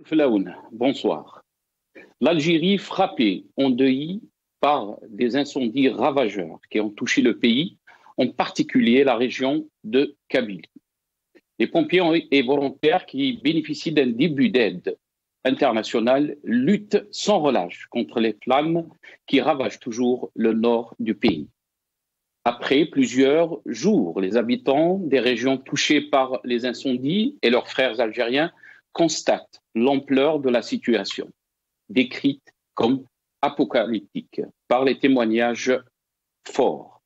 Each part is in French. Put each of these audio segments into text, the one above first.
Flaoun, bonsoir. L'Algérie frappée, endeuillée par des incendies ravageurs qui ont touché le pays, en particulier la région de Kabylie. Les pompiers et volontaires qui bénéficient d'un début d'aide internationale luttent sans relâche contre les flammes qui ravagent toujours le nord du pays. Après plusieurs jours, les habitants des régions touchées par les incendies et leurs frères algériens constatent l'ampleur de la situation, décrite comme apocalyptique par les témoignages forts.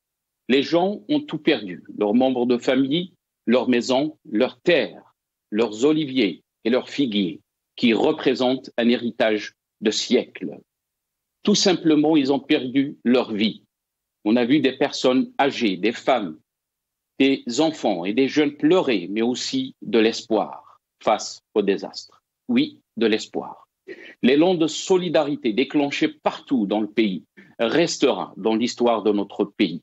Les gens ont tout perdu, leurs membres de famille, leurs maisons, leurs terres, leurs oliviers et leurs figuiers, qui représentent un héritage de siècles. Tout simplement, ils ont perdu leur vie. On a vu des personnes âgées, des femmes, des enfants et des jeunes pleurer, mais aussi de l'espoir face au désastre. Oui, de l'espoir. L'élan de solidarité déclenché partout dans le pays restera dans l'histoire de notre pays.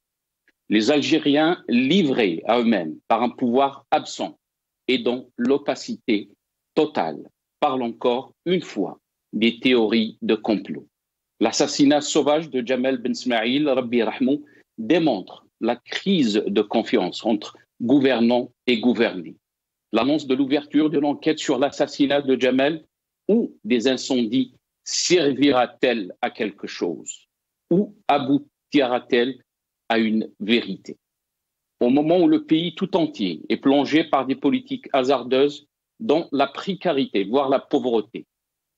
Les Algériens livrés à eux-mêmes par un pouvoir absent et dans l'opacité totale parlent encore une fois des théories de complot. L'assassinat sauvage de Jamel Ben Smaïl, Rabbi Rahmou, démontre la crise de confiance entre gouvernants et gouvernés. L'annonce de l'ouverture d'une enquête sur l'assassinat de Jamel ou des incendies servira-t-elle à quelque chose? Ou aboutira-t-elle à une vérité? Au moment où le pays tout entier est plongé par des politiques hasardeuses dans la précarité, voire la pauvreté,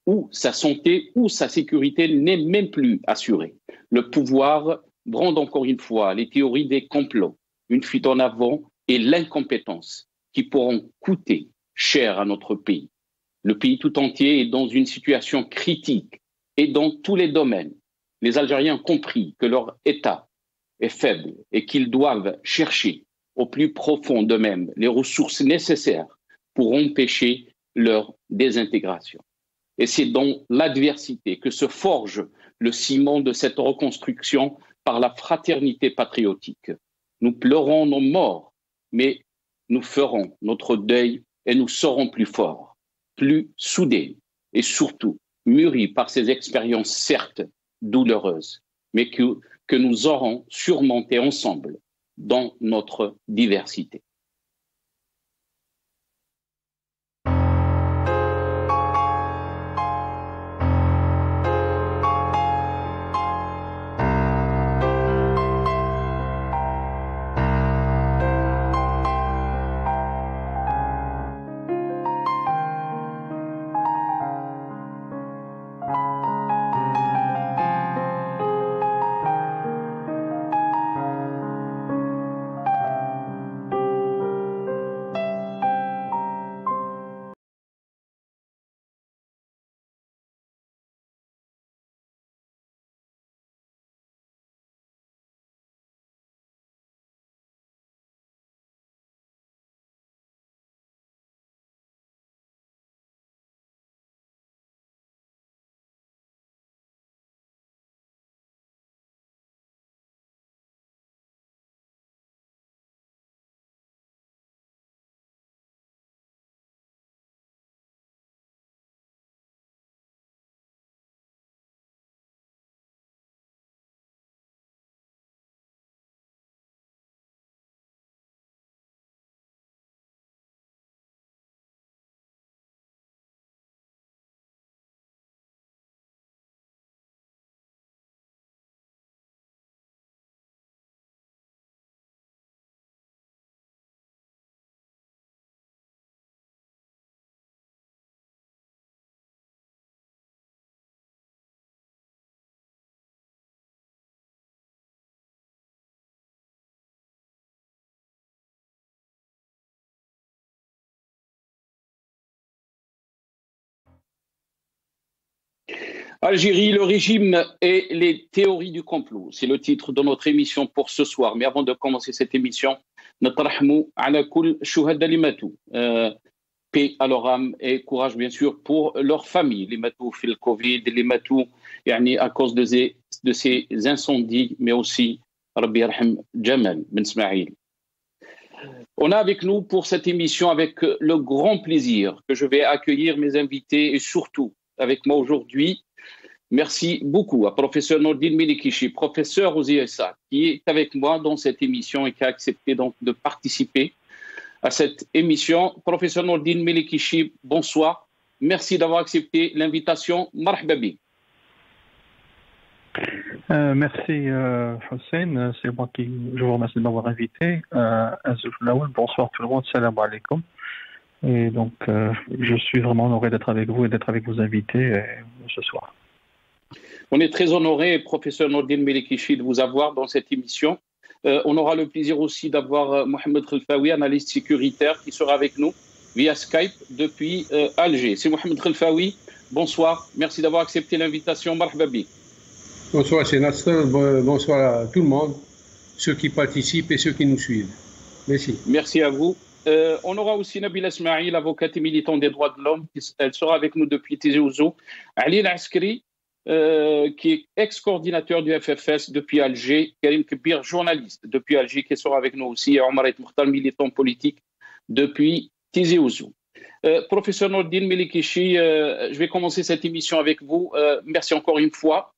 où sa santé ou sa sécurité n'est même plus assurée, le pouvoir brande encore une fois les théories des complots, une fuite en avant et l'incompétence qui pourront coûter cher à notre pays. Le pays tout entier est dans une situation critique et dans tous les domaines. Les Algériens ont compris que leur État est faible et qu'ils doivent chercher au plus profond d'eux-mêmes les ressources nécessaires pour empêcher leur désintégration. Et c'est dans l'adversité que se forge le ciment de cette reconstruction par la fraternité patriotique. Nous pleurons nos morts, mais nous ferons notre deuil et nous serons plus forts, plus soudés et surtout mûris par ces expériences certes douloureuses, mais que nous aurons surmontées ensemble dans notre diversité. Algérie, le régime et les théories du complot. C'est le titre de notre émission pour ce soir. Mais avant de commencer cette émission, نترحموا على كل الشهداء اللي ماتوا. Paix à leur âme et courage bien sûr pour leur famille. Les matou في الكوفيد, les matou يعني à cause de ces incendies, mais aussi ربي يرحم جمال بن اسماعيل. On a avec nous pour cette émission, avec le grand plaisir que je vais accueillir mes invités et surtout avec moi aujourd'hui. Merci beaucoup à professeur Nordine Melikichi, professeur aux ISA, qui est avec moi dans cette émission et qui a accepté donc de participer à cette émission. Professeur Nordine Melikichi, bonsoir. Merci d'avoir accepté l'invitation. Marhaba bik. Merci Hussein, c'est moi qui je vous remercie de m'avoir invité. Bonsoir tout le monde, salam alaikum. Et donc je suis vraiment honoré d'être avec vous et d'être avec vos invités ce soir. On est très honoré, professeur Nordine Melikichi, de vous avoir dans cette émission. On aura le plaisir aussi d'avoir Mohamed Khelfaoui, analyste sécuritaire, qui sera avec nous via Skype depuis Alger. C'est Mohamed Khelfaoui. Bonsoir, merci d'avoir accepté l'invitation. Marhaba bik. Bonsoir, c'est Nasser. Bonsoir à tout le monde, ceux qui participent et ceux qui nous suivent. Merci. Merci à vous. On aura aussi Nabila Ismail, avocate et militant des droits de l'homme. Elle sera avec nous depuis Tizi Ouzou. Ali Al-Askari, qui est ex-coordinateur du FFS depuis Alger. Karim Kebir, journaliste depuis Alger, qui sera avec nous aussi. Et Omar Mokhtar, militant politique depuis Tizi Ouzou. Professeur Nordine Melikichi, je vais commencer cette émission avec vous. Merci encore une fois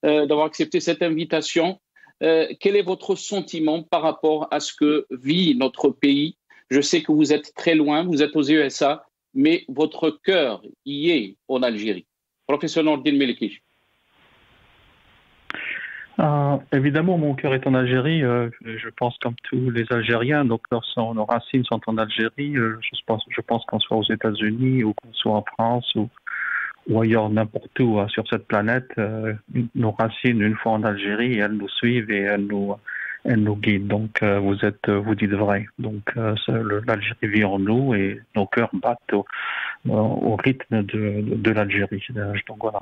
d'avoir accepté cette invitation. Quel est votre sentiment par rapport à ce que vit notre pays? Je sais que vous êtes très loin, vous êtes aux USA, mais votre cœur y est en Algérie. Professeur Nordine Melikichi. Évidemment, mon cœur est en Algérie. Je pense comme tous les Algériens. Donc, nos racines sont en Algérie. Je pense qu'on soit aux États-Unis ou qu'on soit en France ou ailleurs, n'importe où sur cette planète, nos racines, une fois en Algérie, elles nous suivent et elles nous guident. Donc, vous dites vrai. Donc, l'Algérie vit en nous et nos cœurs battent au rythme de l'Algérie. Donc, voilà.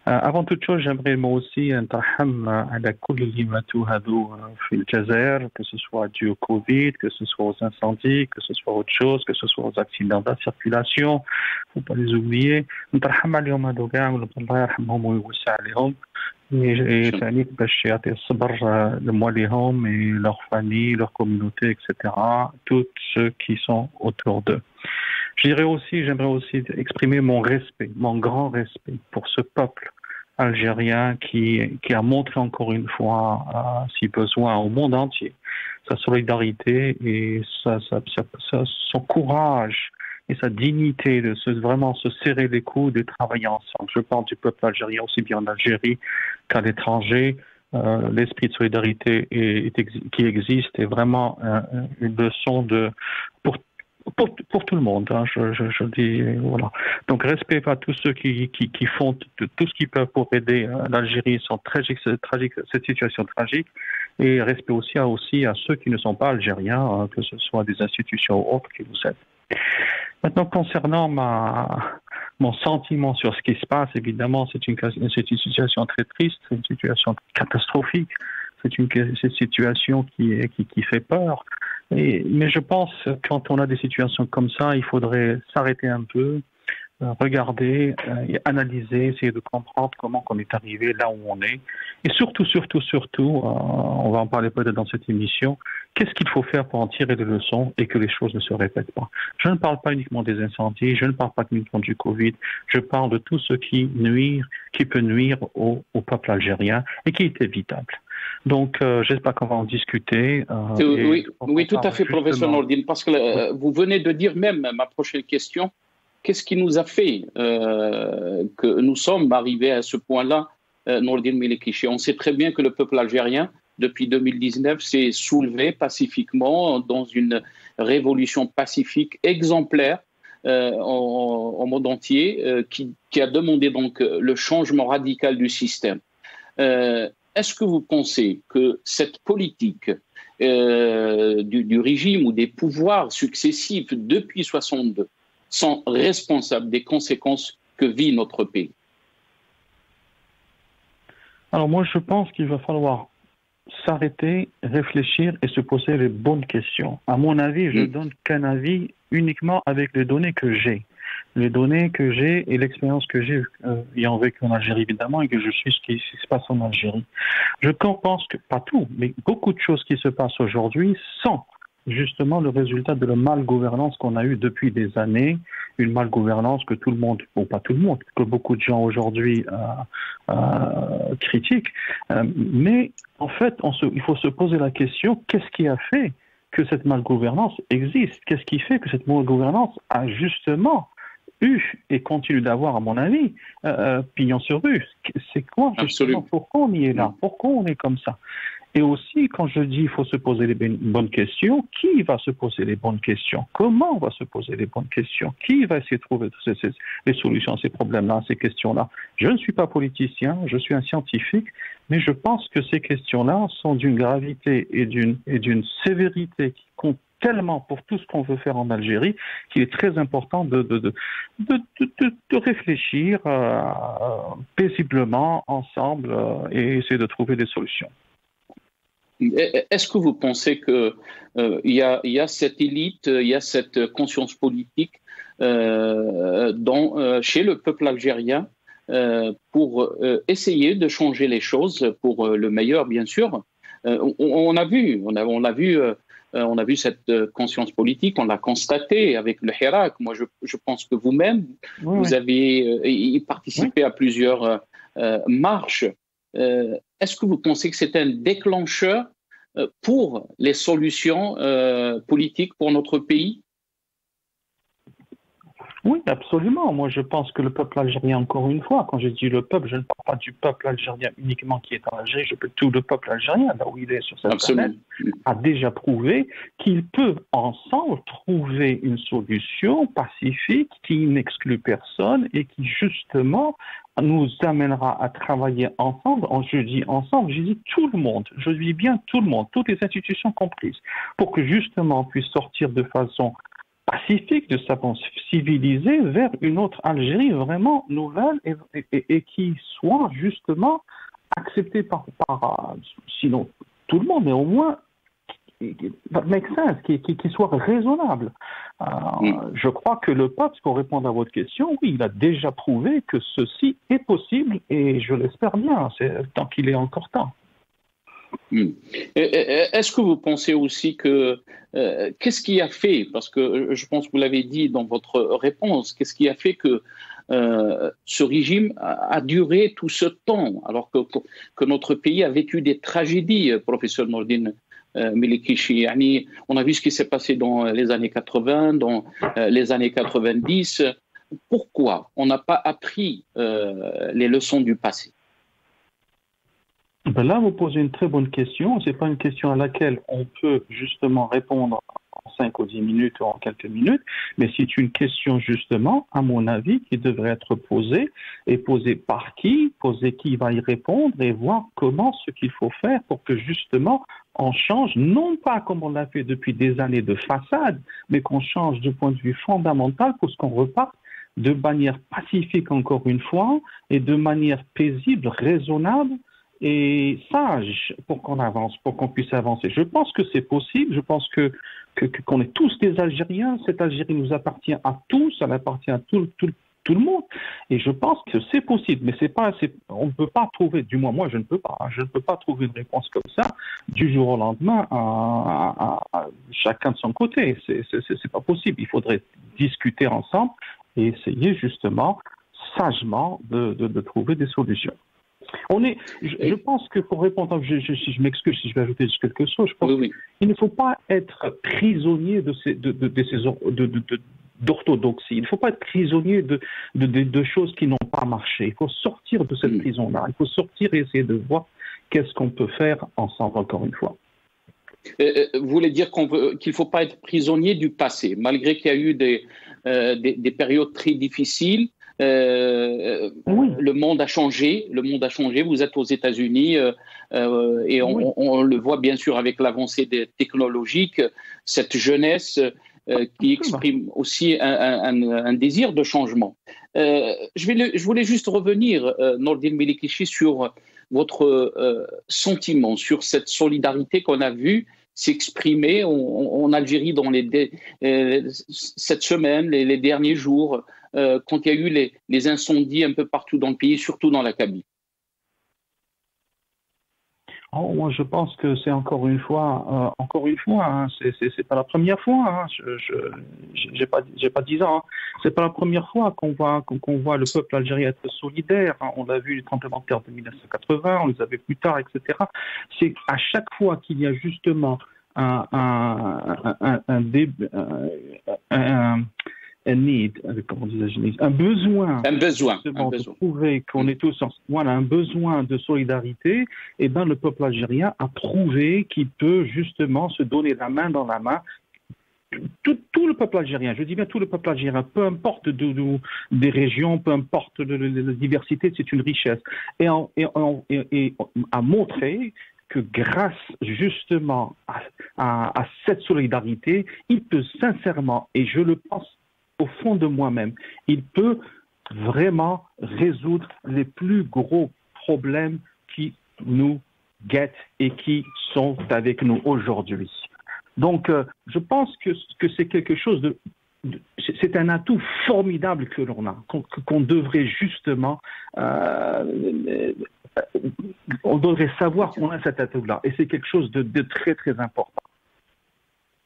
Avant toute chose, j'aimerais moi aussi نترحم على كل اللي ماتوا هذو في الجزائر, que ce soit dû au Covid, que ce soit aux incendies, que ce soit autre chose, que ce soit aux accidents de la circulation. Faut pas les oublier. نترحم عليهم هذو كاع والله يرحمهم ويوسع عليهم. Et ثانيك باش يعطي الصبر لمواليهم et leurs familles, leur communauté, etc. Tous ceux qui sont autour d'eux. J'aimerais aussi exprimer mon respect, mon grand respect pour ce peuple algérien qui a montré encore une fois, si besoin, au monde entier, sa solidarité et son courage et sa dignité de vraiment se serrer les coudes et travailler ensemble. Je parle du peuple algérien aussi bien en Algérie qu'à l'étranger. L'esprit de solidarité qui existe est vraiment une leçon pour tout le monde, hein, je dis, voilà. Donc, respect à tous ceux qui font tout ce qu'ils peuvent pour aider l'Algérie, cette situation tragique, et respect aussi à ceux qui ne sont pas algériens, que ce soit des institutions ou autres qui nous aident. Maintenant, concernant mon sentiment sur ce qui se passe, évidemment, c'est une situation très triste, c'est une situation catastrophique, c'est une situation qui fait peur. Mais je pense que quand on a des situations comme ça, il faudrait s'arrêter un peu, regarder, analyser, essayer de comprendre comment on est arrivé là où on est. Et surtout, on va en parler peut-être dans cette émission, qu'est-ce qu'il faut faire pour en tirer des leçons et que les choses ne se répètent pas. Je ne parle pas uniquement des incendies, je ne parle pas uniquement du Covid, je parle de tout ce qui peut nuire au peuple algérien et qui est évitable. Donc, j'espère qu'on va en discuter. Oui, tout à fait, professeur Nordine, parce que vous venez de dire même ma prochaine question. Qu'est-ce qui nous a fait que nous sommes arrivés à ce point-là, Nordine Melikichi? On sait très bien que le peuple algérien, depuis 2019, s'est soulevé pacifiquement dans une révolution pacifique exemplaire au monde entier, qui a demandé donc le changement radical du système. Est-ce que vous pensez que cette politique du régime ou des pouvoirs successifs depuis 1962 sont responsables des conséquences que vit notre pays? Alors moi, je pense qu'il va falloir s'arrêter, réfléchir et se poser les bonnes questions. À mon avis, je ne donne qu'un avis uniquement avec les données que j'ai. Les données que j'ai et l'expérience que j'ai ayant vécu en Algérie, évidemment, et que je suis ce qui se passe en Algérie. Je pense que, pas tout, mais beaucoup de choses qui se passent aujourd'hui sont justement le résultat de la malgouvernance qu'on a eue depuis des années, une malgouvernance que tout le monde, bon pas tout le monde, que beaucoup de gens aujourd'hui critiquent. Mais en fait, il faut se poser la question, qu'est-ce qui a fait que cette malgouvernance existe? Qu'est-ce qui fait que cette malgouvernance a justement eu et continue d'avoir, à mon avis, pignon sur rue? C'est quoi justement? Pourquoi on y est là? Pourquoi on est comme ça? Et aussi, quand je dis qu'il faut se poser les bonnes questions, qui va se poser les bonnes questions? Comment on va se poser les bonnes questions? Qui va essayer de trouver les solutions à ces problèmes-là, à ces questions-là? Je ne suis pas politicien, je suis un scientifique, mais je pense que ces questions-là sont d'une gravité et d'une sévérité qui compte tellement pour tout ce qu'on veut faire en Algérie qu'il est très important de réfléchir paisiblement, ensemble, et essayer de trouver des solutions. Est-ce que vous pensez qu'il y a cette élite, il y a cette conscience politique chez le peuple algérien pour essayer de changer les choses pour le meilleur, bien sûr? On a vu cette conscience politique, on l'a constaté avec le Hirak. Moi, je pense que vous-même, vous avez participé à plusieurs marches. Est-ce que vous pensez que c'est un déclencheur pour les solutions politiques pour notre pays? Oui, absolument. Moi, je pense que le peuple algérien, encore une fois, quand je dis le peuple, je ne parle pas du peuple algérien uniquement qui est en Algérie, je parle tout le peuple algérien, là où il est sur cette planète, a déjà prouvé qu'il peut ensemble trouver une solution pacifique qui n'exclut personne et qui, justement, nous amènera à travailler ensemble. Je dis ensemble, je dis tout le monde, je dis bien tout le monde, toutes les institutions comprises, pour que, justement, on puisse sortir de façon pacifique, de façon civilisée, vers une autre Algérie vraiment nouvelle et qui soit justement acceptée par sinon tout le monde, mais au moins make sense, qui soit raisonnable. Je crois que le peuple, pour répondre à votre question, oui, il a déjà prouvé que ceci est possible et je l'espère bien, tant qu'il est encore temps. Est-ce que vous pensez aussi que qu'est-ce qui a fait, parce que je pense que vous l'avez dit dans votre réponse, qu'est-ce qui a fait que ce régime a duré tout ce temps alors que notre pays a vécu des tragédies, professeur Nordine Melekichi? On a vu ce qui s'est passé dans les années 80, dans les années 90. Pourquoi on n'a pas appris les leçons du passé? Ben là, vous posez une très bonne question. Ce n'est pas une question à laquelle on peut justement répondre en 5 ou 10 minutes ou en quelques minutes, mais c'est une question justement, à mon avis, qui devrait être posée, et posée par qui va y répondre, et voir comment ce qu'il faut faire pour que justement on change, non pas comme on l'a fait depuis des années de façade, mais qu'on change de point de vue fondamental pour qu'on reparte de manière pacifique encore une fois, et de manière paisible, raisonnable, et sage pour qu'on avance, pour qu'on puisse avancer. Je pense que c'est possible, je pense qu'on est tous des Algériens, cette Algérie nous appartient à tous, elle appartient à tout le monde, et je pense que c'est possible, mais on ne peut pas trouver, du moins moi je ne peux pas trouver une réponse comme ça du jour au lendemain à chacun de son côté, c'est pas possible, il faudrait discuter ensemble et essayer justement sagement de trouver des solutions. Je pense que pour répondre, je m'excuse si je vais ajouter quelque chose, je pense qu'il ne faut pas être prisonnier d'orthodoxie, il ne faut pas être prisonnier de choses qui n'ont pas marché. Il faut sortir de cette prison-là, il faut sortir et essayer de voir qu'est-ce qu'on peut faire ensemble, encore une fois. Vous voulez dire qu'il ne faut pas être prisonnier du passé, malgré qu'il y a eu des périodes très difficiles. Le monde a changé. Vous êtes aux États-Unis et on le voit bien sûr avec l'avancée technologique, cette jeunesse qui exprime aussi un désir de changement. Je voulais juste revenir, Nordine Melekichi, sur votre sentiment, sur cette solidarité qu'on a vue s'exprimer en Algérie dans cette semaine, les derniers jours, quand il y a eu les incendies un peu partout dans le pays, surtout dans la Kabylie. Oh, moi, je pense que c'est encore une fois, hein, c'est pas la première fois. Hein, j'ai pas 10 ans. Hein, c'est pas la première fois qu'on voit le peuple algérien être solidaire. Hein, on l'a vu les tremblements de terre de 1980, on les avait plus tard, etc. C'est à chaque fois qu'il y a justement un need, comment disais-je, un besoin, de prouver qu'on est tous voilà, un besoin de solidarité, et ben le peuple algérien a prouvé qu'il peut justement se donner la main dans la main. Tout le peuple algérien, je dis bien tout le peuple algérien, peu importe des régions, peu importe la diversité, c'est une richesse. Et a montré que grâce justement à cette solidarité, il peut sincèrement, et je le pense au fond de moi-même, il peut vraiment résoudre les plus gros problèmes qui nous guettent et qui sont avec nous aujourd'hui. Donc, je pense que c'est quelque chose c'est un atout formidable que l'on a, qu'on devrait justement, on devrait savoir qu'on a cet atout-là, et c'est quelque chose de très, très important.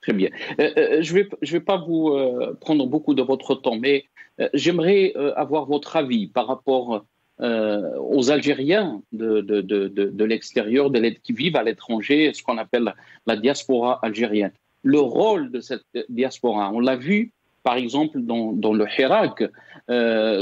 Très bien. Je vais pas vous prendre beaucoup de votre temps, mais j'aimerais avoir votre avis par rapport aux Algériens de l'extérieur, qui vivent à l'étranger, ce qu'on appelle la diaspora algérienne. Le rôle de cette diaspora, on l'a vu par exemple dans le Hirak,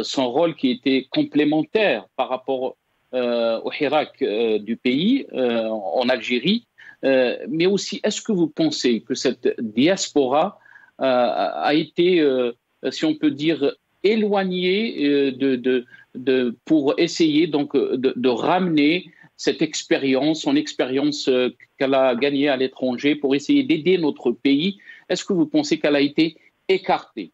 son rôle qui était complémentaire par rapport au Hirak du pays, en Algérie. Mais aussi, est-ce que vous pensez que cette diaspora a été, si on peut dire, éloignée pour essayer donc de ramener cette expérience, son expérience qu'elle a gagnée à l'étranger pour essayer d'aider notre pays? Est-ce que vous pensez qu'elle a été écartée?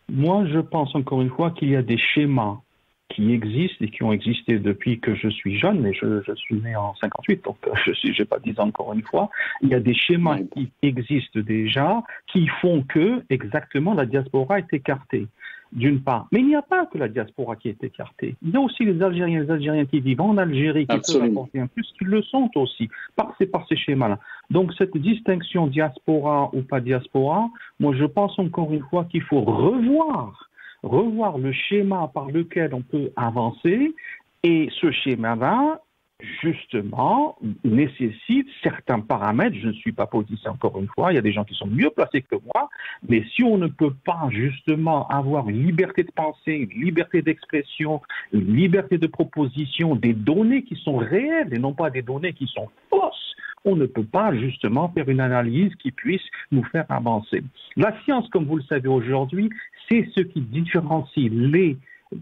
Moi, je pense encore une fois qu'il y a des schémas qui existent et qui ont existé depuis que je suis jeune, mais je suis né en 58, donc j'ai pas 10 ans encore une fois. Il y a des schémas qui existent déjà, qui font que, exactement, la diaspora est écartée, d'une part. Mais il n'y a pas que la diaspora qui est écartée. Il y a aussi les Algériens qui vivent en Algérie, qui peuvent apporter un plus, qui le sont aussi, par ces schémas-là. Donc, cette distinction diaspora ou pas diaspora, moi, je pense encore une fois qu'il faut revoir le schéma par lequel on peut avancer, et ce schéma-là, justement, nécessite certains paramètres. Je ne suis pas politicien encore une fois, il y a des gens qui sont mieux placés que moi, mais si on ne peut pas justement avoir une liberté de pensée, une liberté d'expression, une liberté de proposition, des données qui sont réelles et non pas des données qui sont fausses, on ne peut pas justement faire une analyse qui puisse nous faire avancer. La science, comme vous le savez aujourd'hui, c'est ce qui différencie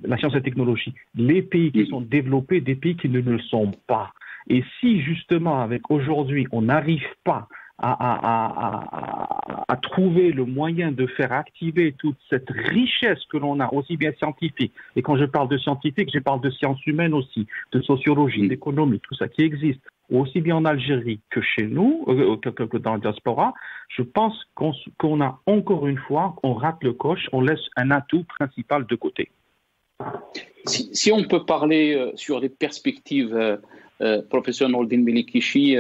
la science et la technologie, les pays qui sont développés des pays qui ne le sont pas. Et si justement, avec aujourd'hui, on n'arrive pas à trouver le moyen de faire activer toute cette richesse que l'on a, aussi bien scientifique, et quand je parle de scientifique, je parle de sciences humaines aussi, de sociologie, d'économie, tout ça qui existe, aussi bien en Algérie que chez nous, que dans la diaspora, je pense qu'on a encore une fois, on rate le coche, on laisse un atout principal de côté. Si on peut parler sur les perspectives, professeur Nourdine Melikichi,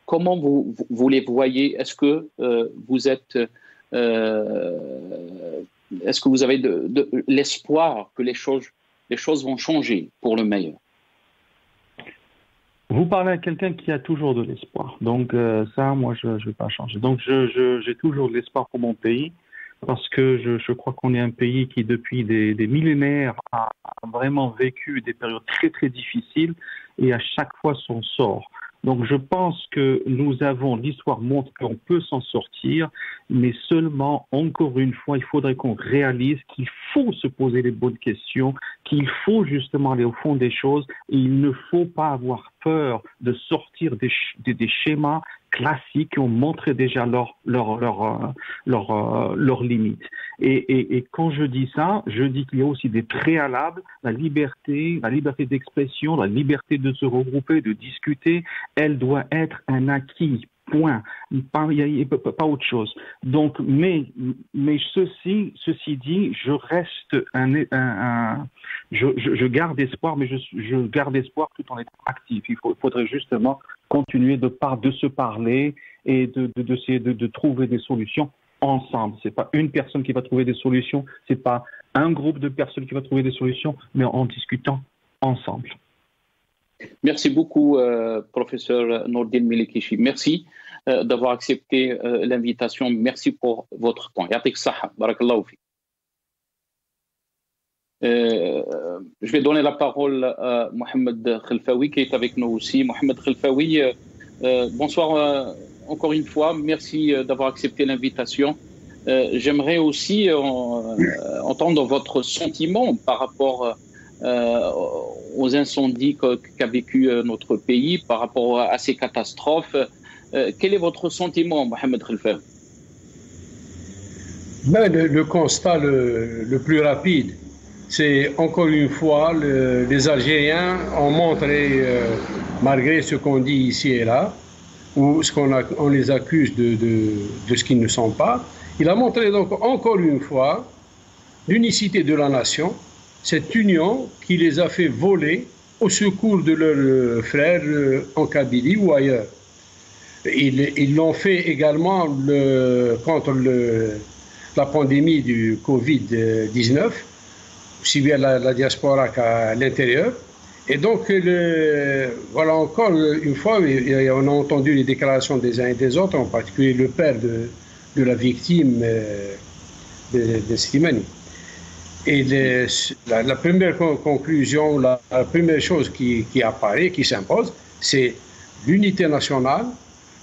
comment vous les voyez? Est-ce que est-ce que vous avez de l'espoir que les choses vont changer pour le meilleur? Vous parlez à quelqu'un qui a toujours de l'espoir. Donc ça, moi, je ne vais pas changer. Donc j'ai toujours de l'espoir pour mon pays, parce que je crois qu'on est un pays qui, depuis des millénaires, a vraiment vécu des périodes très, très difficiles, et à chaque fois s'en sort. Donc je pense que l'histoire montre qu'on peut s'en sortir, mais seulement, encore une fois, il faudrait qu'on réalise qu'il faut se poser les bonnes questions, qu'il faut justement aller au fond des choses, et il ne faut pas avoir peur de sortir des schémas classiques qui ont montré déjà leurs limites. Et quand je dis ça, je dis qu'il y a aussi des préalables, la liberté d'expression, la liberté de se regrouper, de discuter, elle doit être un acquis Point. Pas autre chose. Donc, mais ceci dit, je reste je garde espoir, mais je garde espoir tout en étant actif. Il faudrait justement continuer de se parler et d'essayer de trouver des solutions ensemble. C'est pas une personne qui va trouver des solutions, c'est pas un groupe de personnes qui va trouver des solutions, mais en discutant ensemble. Merci beaucoup, professeur Nourdine Melekichi. Merci d'avoir accepté l'invitation. Merci pour votre temps. Yatik Saha, barakallahu fi. Je vais donner la parole à Mohamed Khelfaoui qui est avec nous aussi. Mohamed Khelfaoui, bonsoir encore une fois. Merci d'avoir accepté l'invitation. J'aimerais aussi entendre votre sentiment par rapport aux incendies qu'a vécu notre pays, par rapport à ces catastrophes. Quel est votre sentiment, Mohamed Khelfaoui? Le constat le plus rapide, c'est encore une fois, les Algériens ont montré, malgré ce qu'on dit ici et là, ou on les accuse de ce qu'ils ne sont pas, il a montré donc encore une fois l'unicité de la nation, cette union qui les a fait voler au secours de leurs frères en Kabylie ou ailleurs. Ils l'ont fait également contre la pandémie du Covid-19, aussi bien la diaspora qu'à l'intérieur. Et donc, voilà encore une fois, on a entendu les déclarations des uns et des autres, en particulier le père de la victime de Slimani. Et la première conclusion, la première chose qui apparaît, qui s'impose, c'est l'unité nationale,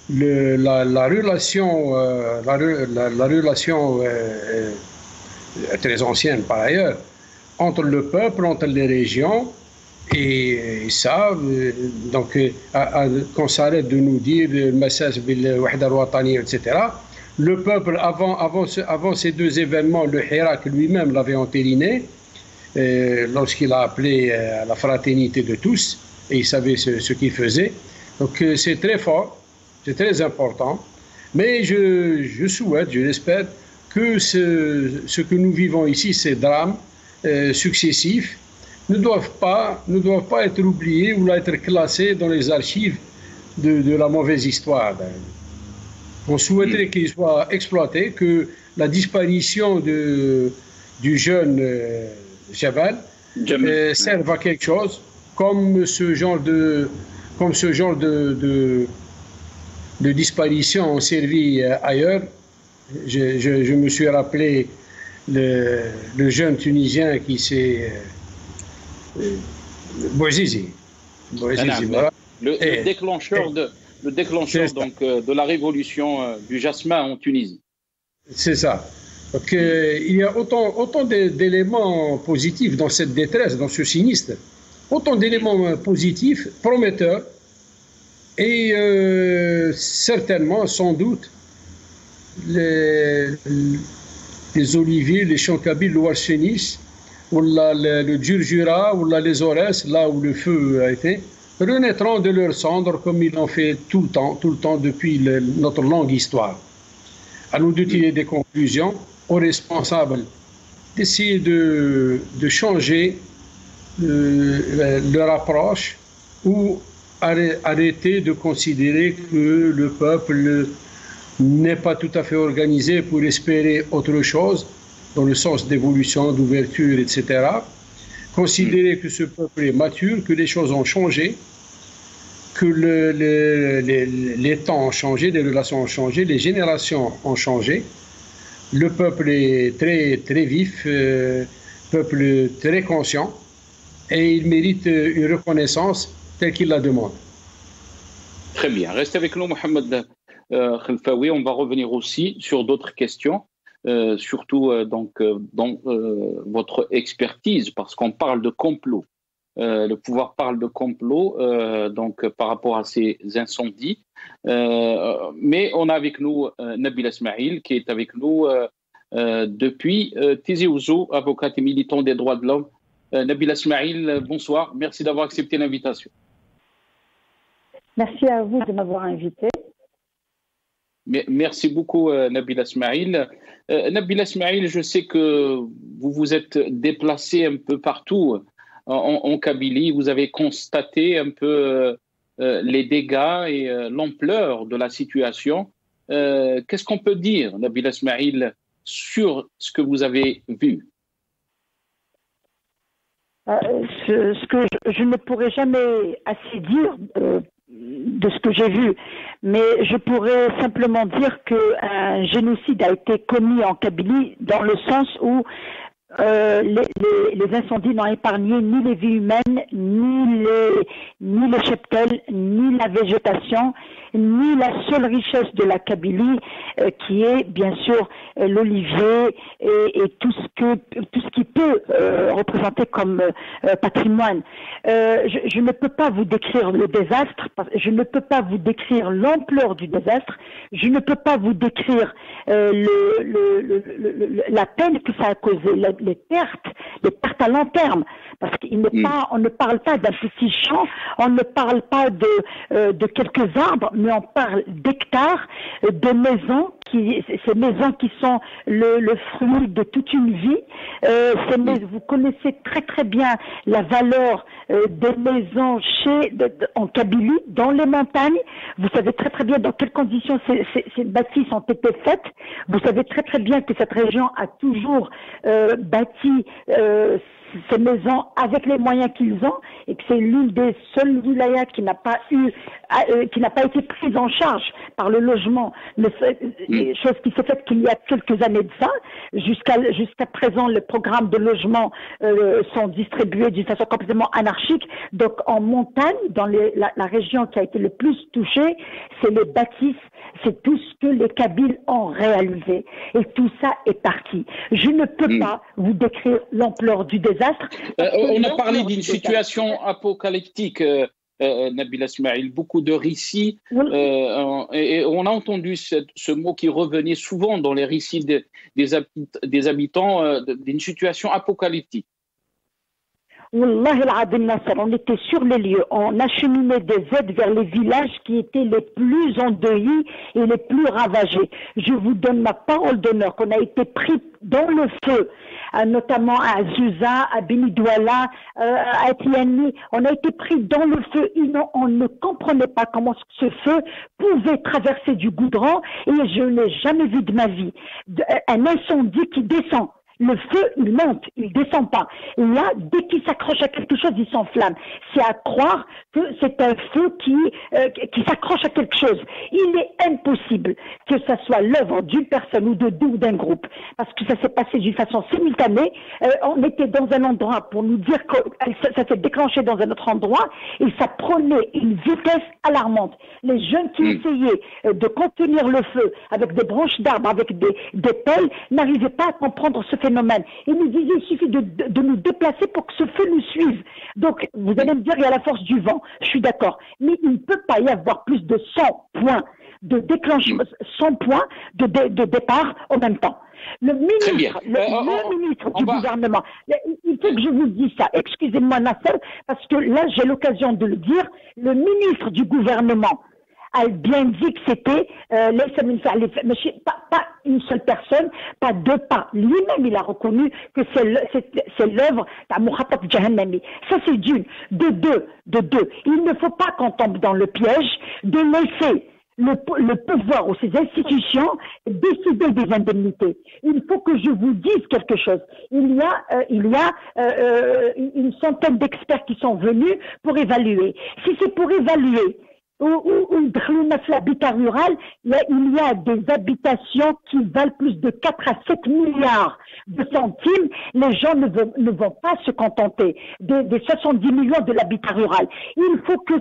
la relation très ancienne par ailleurs, entre le peuple, entre les régions, et ça, donc, qu'on s'arrête de nous dire le message bil wahda al-watani, etc. Le peuple, avant ces deux événements, le Hirak lui-même l'avait entériné lorsqu'il a appelé à la fraternité de tous, et il savait ce qu'il faisait. Donc c'est très fort, c'est très important, mais je souhaite, je l'espère, que ce que nous vivons ici, ces drames successifs, ne doivent pas être oubliés ou être classés dans les archives de la mauvaise histoire. On souhaiterait qu'ils soient exploités, que la disparition du jeune Jabal serve à quelque chose, comme ce genre de disparition ont servi ailleurs. Je me suis rappelé le jeune Tunisien qui s'est... Bouazizi. Voilà. Le déclencheur donc, de la révolution du jasmin en Tunisie. C'est ça. Donc, il y a autant d'éléments positifs dans cette détresse, dans ce sinistre, autant d'éléments positifs, prometteurs, et certainement, sans doute, les oliviers, les champs kabyles, l'Ouarchenis, ou le Djurjura, ou les Aurès, là où le feu a été, renaîtront de leurs cendres comme ils l'ont fait tout le temps depuis notre longue histoire. À nous de tirer des conclusions, aux responsables d'essayer de changer leur approche ou arrêter de considérer que le peuple n'est pas tout à fait organisé pour espérer autre chose, dans le sens d'évolution, d'ouverture, etc. Considérer que ce peuple est mature, que les choses ont changé, que les temps ont changé, les relations ont changé, les générations ont changé. Le peuple est très, très vif, peuple très conscient, et il mérite une reconnaissance telle qu'il la demande. Très bien. Restez avec nous, Mohamed Khelfaoui. On va revenir aussi sur d'autres questions. Surtout dans votre expertise, parce qu'on parle de complot. Le pouvoir parle de complot donc par rapport à ces incendies. Mais on a avec nous Nabil Esmaïl qui est avec nous depuis Tizi Ouzou, avocat et militant des droits de l'homme. Nabil Esmaïl, bonsoir. Merci d'avoir accepté l'invitation. Merci à vous de m'avoir invité. Merci beaucoup, Nabil Ismail. Nabil Ismail, je sais que vous vous êtes déplacé un peu partout en Kabylie. Vous avez constaté un peu les dégâts et l'ampleur de la situation. Qu'est-ce qu'on peut dire, Nabil Ismail, sur ce que vous avez vu? Ce que je ne pourrais jamais assez dire de ce que j'ai vu, mais je pourrais simplement dire qu'un génocide a été commis en Kabylie dans le sens où les incendies n'ont épargné ni les vies humaines, ni les cheptels, ni la végétation, ni la seule richesse de la Kabylie, qui est bien sûr l'olivier et tout ce qui peut représenter comme patrimoine. Je ne peux pas vous décrire le désastre, je ne peux pas vous décrire l'ampleur du désastre, je ne peux pas vous décrire la peine que ça a causé, les pertes à long terme, parce qu'on ne parle pas d'un petit champ, on ne parle pas de quelques arbres, mais on parle d'hectares, de maisons, ces maisons qui sont le fruit de toute une vie. Vous connaissez très très bien la valeur des maisons en Kabylie, dans les montagnes. Vous savez très très bien dans quelles conditions ces bâtisses ont été faites. Vous savez très très bien que cette région a toujours bâti ces maisons avec les moyens qu'ils ont, et que c'est l'une des seules wilayas qui n'a pas été prise en charge par le logement, chose qui s'est faite qu'il y a quelques années de ça. Jusqu'à présent, les programmes de logement sont distribués d'une façon complètement anarchique. Donc en montagne, dans la région qui a été le plus touchée, c'est les bâtisses, c'est tout ce que les Kabyles ont réalisé. Et tout ça est parti. Je ne peux pas vous décrire l'ampleur du désastre. On a parlé d'une situation apocalyptique, Nabil Ismail, beaucoup de récits, et on a entendu ce mot qui revenait souvent dans les récits des habitants d'une situation apocalyptique. Wallah al-Adim Nasser, on était sur les lieux, on acheminait des aides vers les villages qui étaient les plus endeuillés et les plus ravagés. Je vous donne ma parole d'honneur qu'on a été pris dans le feu, notamment à Zouza, à Benidouala, à Etiani. On a été pris dans le feu. On ne comprenait pas comment ce feu pouvait traverser du goudron, et je n'ai jamais vu de ma vie un incendie qui descend. Le feu, il monte, il descend pas. Et là, dès qu'il s'accroche à quelque chose, il s'enflamme. C'est à croire que c'est un feu qui s'accroche à quelque chose. Il est impossible que ça soit l'œuvre d'une personne ou de deux ou d'un groupe, parce que ça s'est passé d'une façon simultanée. On était dans un endroit pour nous dire que ça s'est déclenché dans un autre endroit, et ça prenait une vitesse alarmante. Les jeunes qui essayaient de contenir le feu avec des branches d'arbres, avec des pelles, n'arrivaient pas à comprendre ce phénomène. Ils nous disaient, il suffit de nous déplacer pour que ce feu nous suive. Donc, vous allez me dire, il y a la force du vent, je suis d'accord. Mais il ne peut pas y avoir plus de 100 points de déclenchement, 100 points de départ en même temps. Le ministre, du gouvernement, il faut que je vous dise ça, excusez-moi Nasser, parce que là j'ai l'occasion de le dire, le ministre du gouvernement a bien dit que c'était pas une seule personne, pas deux pas. Lui-même, il a reconnu que c'est l'œuvre d'Amouhatat Jahannami. Ça, c'est d'une. De deux. Il ne faut pas qu'on tombe dans le piège de laisser le pouvoir ou ces institutions décider des indemnités. Il faut que je vous dise quelque chose. Il y a une centaine d'experts qui sont venus pour évaluer. Si c'est pour évaluer l'habitat rural, il y a des habitations qui valent plus de 4 à 7 milliards de centimes. Les gens ne vont pas se contenter des 70 millions de l'habitat rural. Il faut que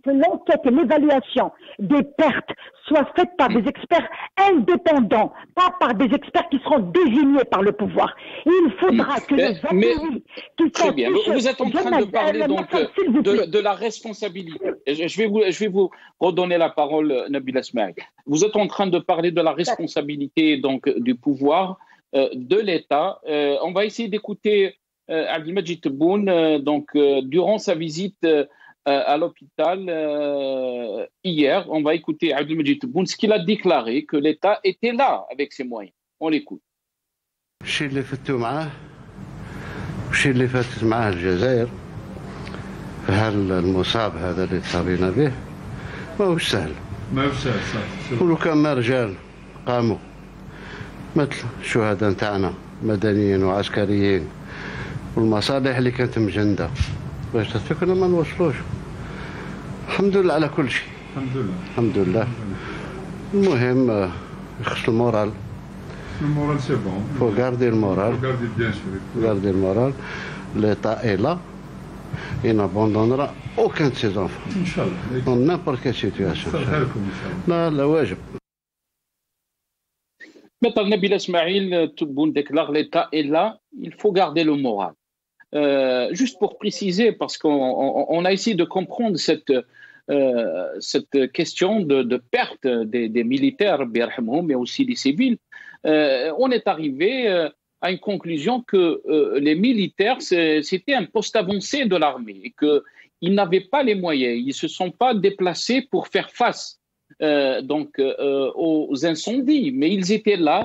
l'enquête et l'évaluation des pertes soient faites par des experts indépendants, pas par des experts qui seront désignés par le pouvoir. Il faudra que les acquis qui sont... Très bien. Vous êtes en train de parler donc de la responsabilité. Je vais vous redonner la parole, Nabil Ismail. Vous êtes en train de parler de la responsabilité donc du pouvoir de l'État. On va essayer d'écouter Abdelmajid Tebboune durant sa visite à l'hôpital hier. On va écouter Abdelmajid Tebboune, ce qu'il a déclaré, que l'État était là avec ses moyens. On l'écoute. الشيء اللي فتوا معاه والشيء اللي فاتت معاه الجزائر في هالمصاب هذا اللي تصابينا به ما هوش سهل. ما هوش سهل صح. ولو كان ما رجال قاموا مثل الشهداء نتاعنا مدنيين وعسكريين والمصالح اللي كانت مجندة باش تفكرنا ما نوصلوش. الحمد لله على كل شيء. الحمد لله. الحمد لله. المهم يخص المورال. Le moral, c'est bon. Il faut garder le moral. Il faut garder, bien sûr. Garder le moral. L'État est là. Il n'abandonnera aucun de ses enfants. Inch'Allah. Dans n'importe quelle situation. لا لا واجب. Maintenant, Nabil Ismail Tebboune déclare l'État est là, il faut garder le moral. Juste pour préciser, parce qu'on a essayé de comprendre cette question de perte des militaires, mais aussi des civils, on est arrivé à une conclusion que les militaires, c'était un poste avancé de l'armée et qu'ils n'avaient pas les moyens, ils ne se sont pas déplacés pour faire face aux incendies, mais ils étaient là,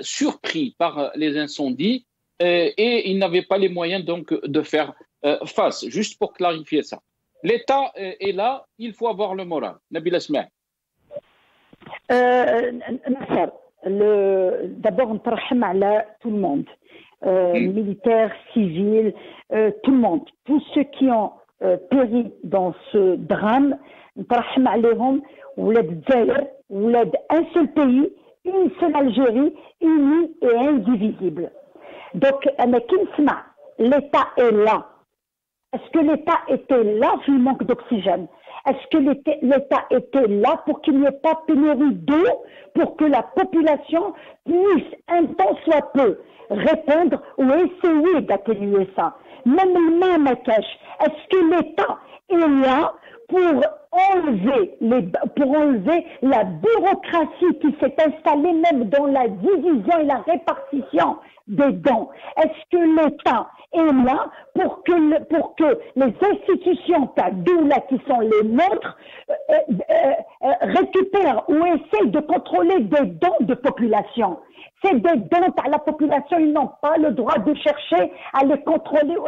surpris par les incendies et ils n'avaient pas les moyens donc de faire face. Juste pour clarifier ça. L'État est là, il faut avoir le moral. Nabil Ismail. Nasser, d'abord on ترحم على tout le monde, militaires, civils, tout le monde, tous ceux qui ont péri dans ce drame, نترحم عليهم. ولاد الجزائر ولاد un seul pays, une seule Algérie, unie et indivisible. Donc أنا كي نسمع l'État est là. Est-ce que l'État était là vu le manque d'oxygène? Est-ce que l'État était là pour qu'il n'y ait pas pénurie d'eau, pour que la population puisse, un temps soit peu, répondre ou essayer d'atténuer ça? Même le Marrakech, est-ce que l'État est là pour enlever la bureaucratie qui s'est installée même dans la division et la répartition des dons? Est-ce que l'État est là pour que les institutions Kadoula qui sont les nôtres récupèrent ou essayent de contrôler des dons de population? C'est des dons à la population, ils n'ont pas le droit de chercher à les contrôler ou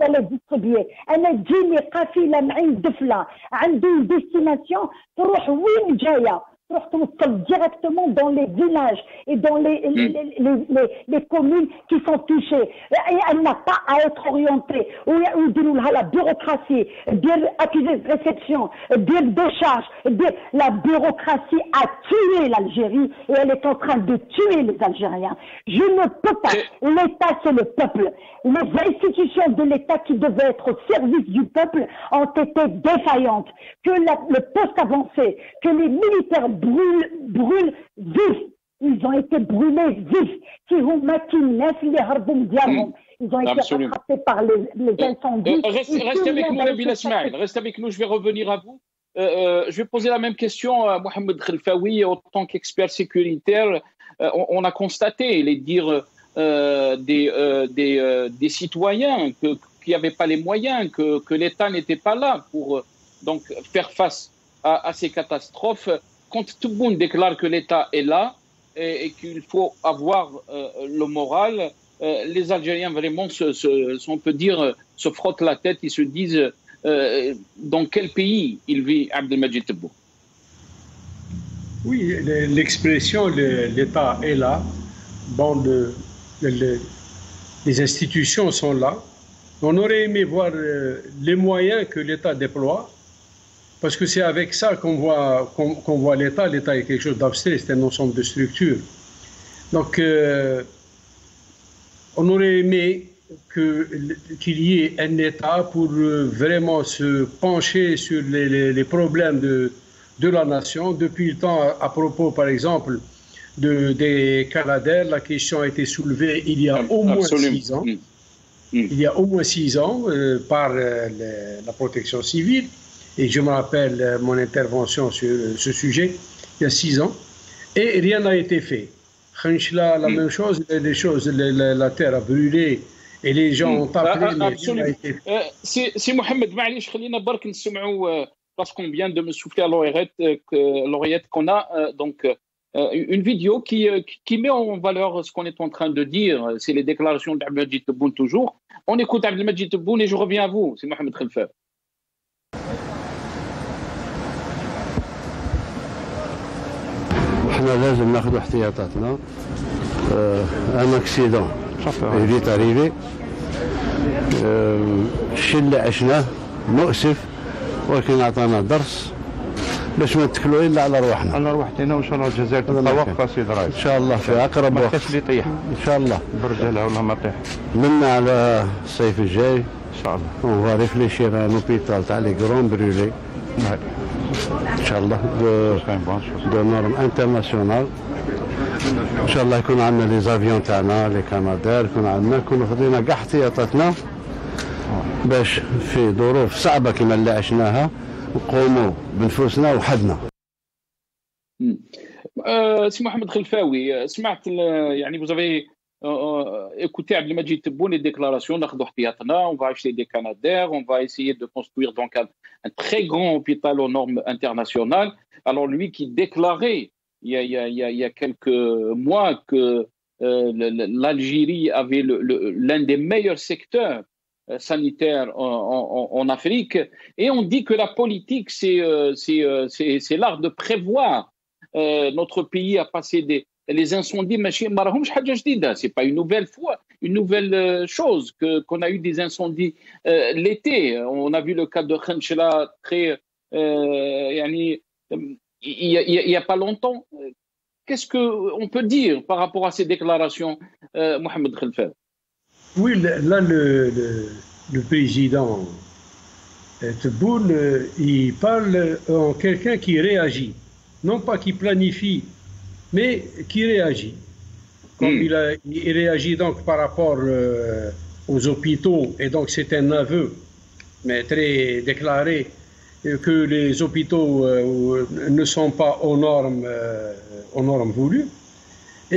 à les distribuer. أنا تجيني قافلة معين دفلة عنده une destination تروح وين جاية؟ تروح توصل directement dans les villages et dans les communes qui sont touchées. Et elle n'a pas à être orientée. Ou la bureaucratie, dire accusé de réception, dire décharge, dire la bureaucratie a tué l'Algérie et elle est en train de tuer les Algériens. Je ne peux pas. L'État, c'est le peuple. Les institutions de l'État qui devaient être au service du peuple ont été défaillantes. Que le poste avancé, que les militaires brûlent vifs. Ils ont été brûlés vifs. Ils ont été rattrapés par les incendies. Restez avec nous, Nabil Ismail. Restez avec nous, je vais revenir à vous. Je vais poser la même question à Mohamed Khelfaoui. En tant qu'expert sécuritaire, on a constaté les dires des citoyens qui n'avaient pas les moyens, que l'État n'était pas là pour donc faire face à ces catastrophes. Quand Tebboune déclare que l'État est là et qu'il faut avoir le moral, les Algériens vraiment, on peut dire, se frottent la tête, ils se disent dans quel pays il vit Abdelmajid Tebboune. Oui, l'expression l'État est là. Bon, les institutions sont là. On aurait aimé voir les moyens que l'État déploie. Parce que c'est avec ça qu'on voit l'État. L'État est quelque chose d'abstrait, c'est un ensemble de structures. Donc, on aurait aimé qu'il y ait un État pour vraiment se pencher sur les problèmes de la nation. Depuis le temps, à propos, par exemple, des Canadaires, la question a été soulevée il y a au moins 6 ans. Il y a au moins 6 ans par la protection civile. Et je me rappelle mon intervention sur ce sujet, il y a 6 ans, et rien n'a été fait. La même chose, la terre a brûlé Et les gens ont appelé, mais rien n'a Absolument. été fait. C'est Mohamed, معليش خلينا برك نسمعوا parce qu'on vient de me souffler à l'oreillette qu'on a donc une vidéo qui met en valeur ce qu'on est en train de dire. C'est les déclarations d'Abdelmajid Tebboune toujours. On écoute Abdelmajid Tebboune et je reviens à vous. C'est Mohamed Khelfa. احنا لازم ناخذ احتياطاتنا. ان اكسيدون اللي تاريفي الشيء اللي عشناه مؤسف، ولكن اعطانا درس باش ما نتكلوا الا على رواحنا. على رواحتنا وان شاء الله الجزائر تتوقف سيد الرئيس ان شاء الله في اقرب ما وقت كاش اللي يطيح ان شاء الله برجالها ولا ما طيح منا على الصيف الجاي. ان شاء الله on va réfléchir à un hôpital تاع لي غران برولي ان شاء الله de normes internationales. ان شاء الله يكون عندنا لي زافيون تاعنا لي كنادير، نكونوا خدينا كاع احتياطاتنا باش في ظروف صعبه كما اللي عشناها نقوموا بنفوسنا وحدنا. سي محمد خلفاوي، سمعت يعني vous avez écouté Abdelmajid Tebboune les déclarations ناخذوا احتياطنا، on va acheter des canadaires, on va essayer de construire donc un très grand hôpital aux normes internationales. Alors lui qui déclarait il y a quelques mois que l'Algérie avait l'un des meilleurs secteurs sanitaires en Afrique, et on dit que la politique c'est l'art de prévoir. Notre pays a passé les incendies, c'est pas une nouvelle chose qu'on a eu des incendies l'été. On a vu le cas de Khenchela très il y a pas longtemps. Qu'est-ce qu'on peut dire par rapport à ces déclarations, Mohamed Khelfa? Oui, là, le président Tebboune, il parle en quelqu'un qui réagit. Non pas qui planifie, mais qui réagit. Comme il réagit donc par rapport aux hôpitaux, et donc c'est un aveu, mais très déclaré, que les hôpitaux ne sont pas aux normes voulues.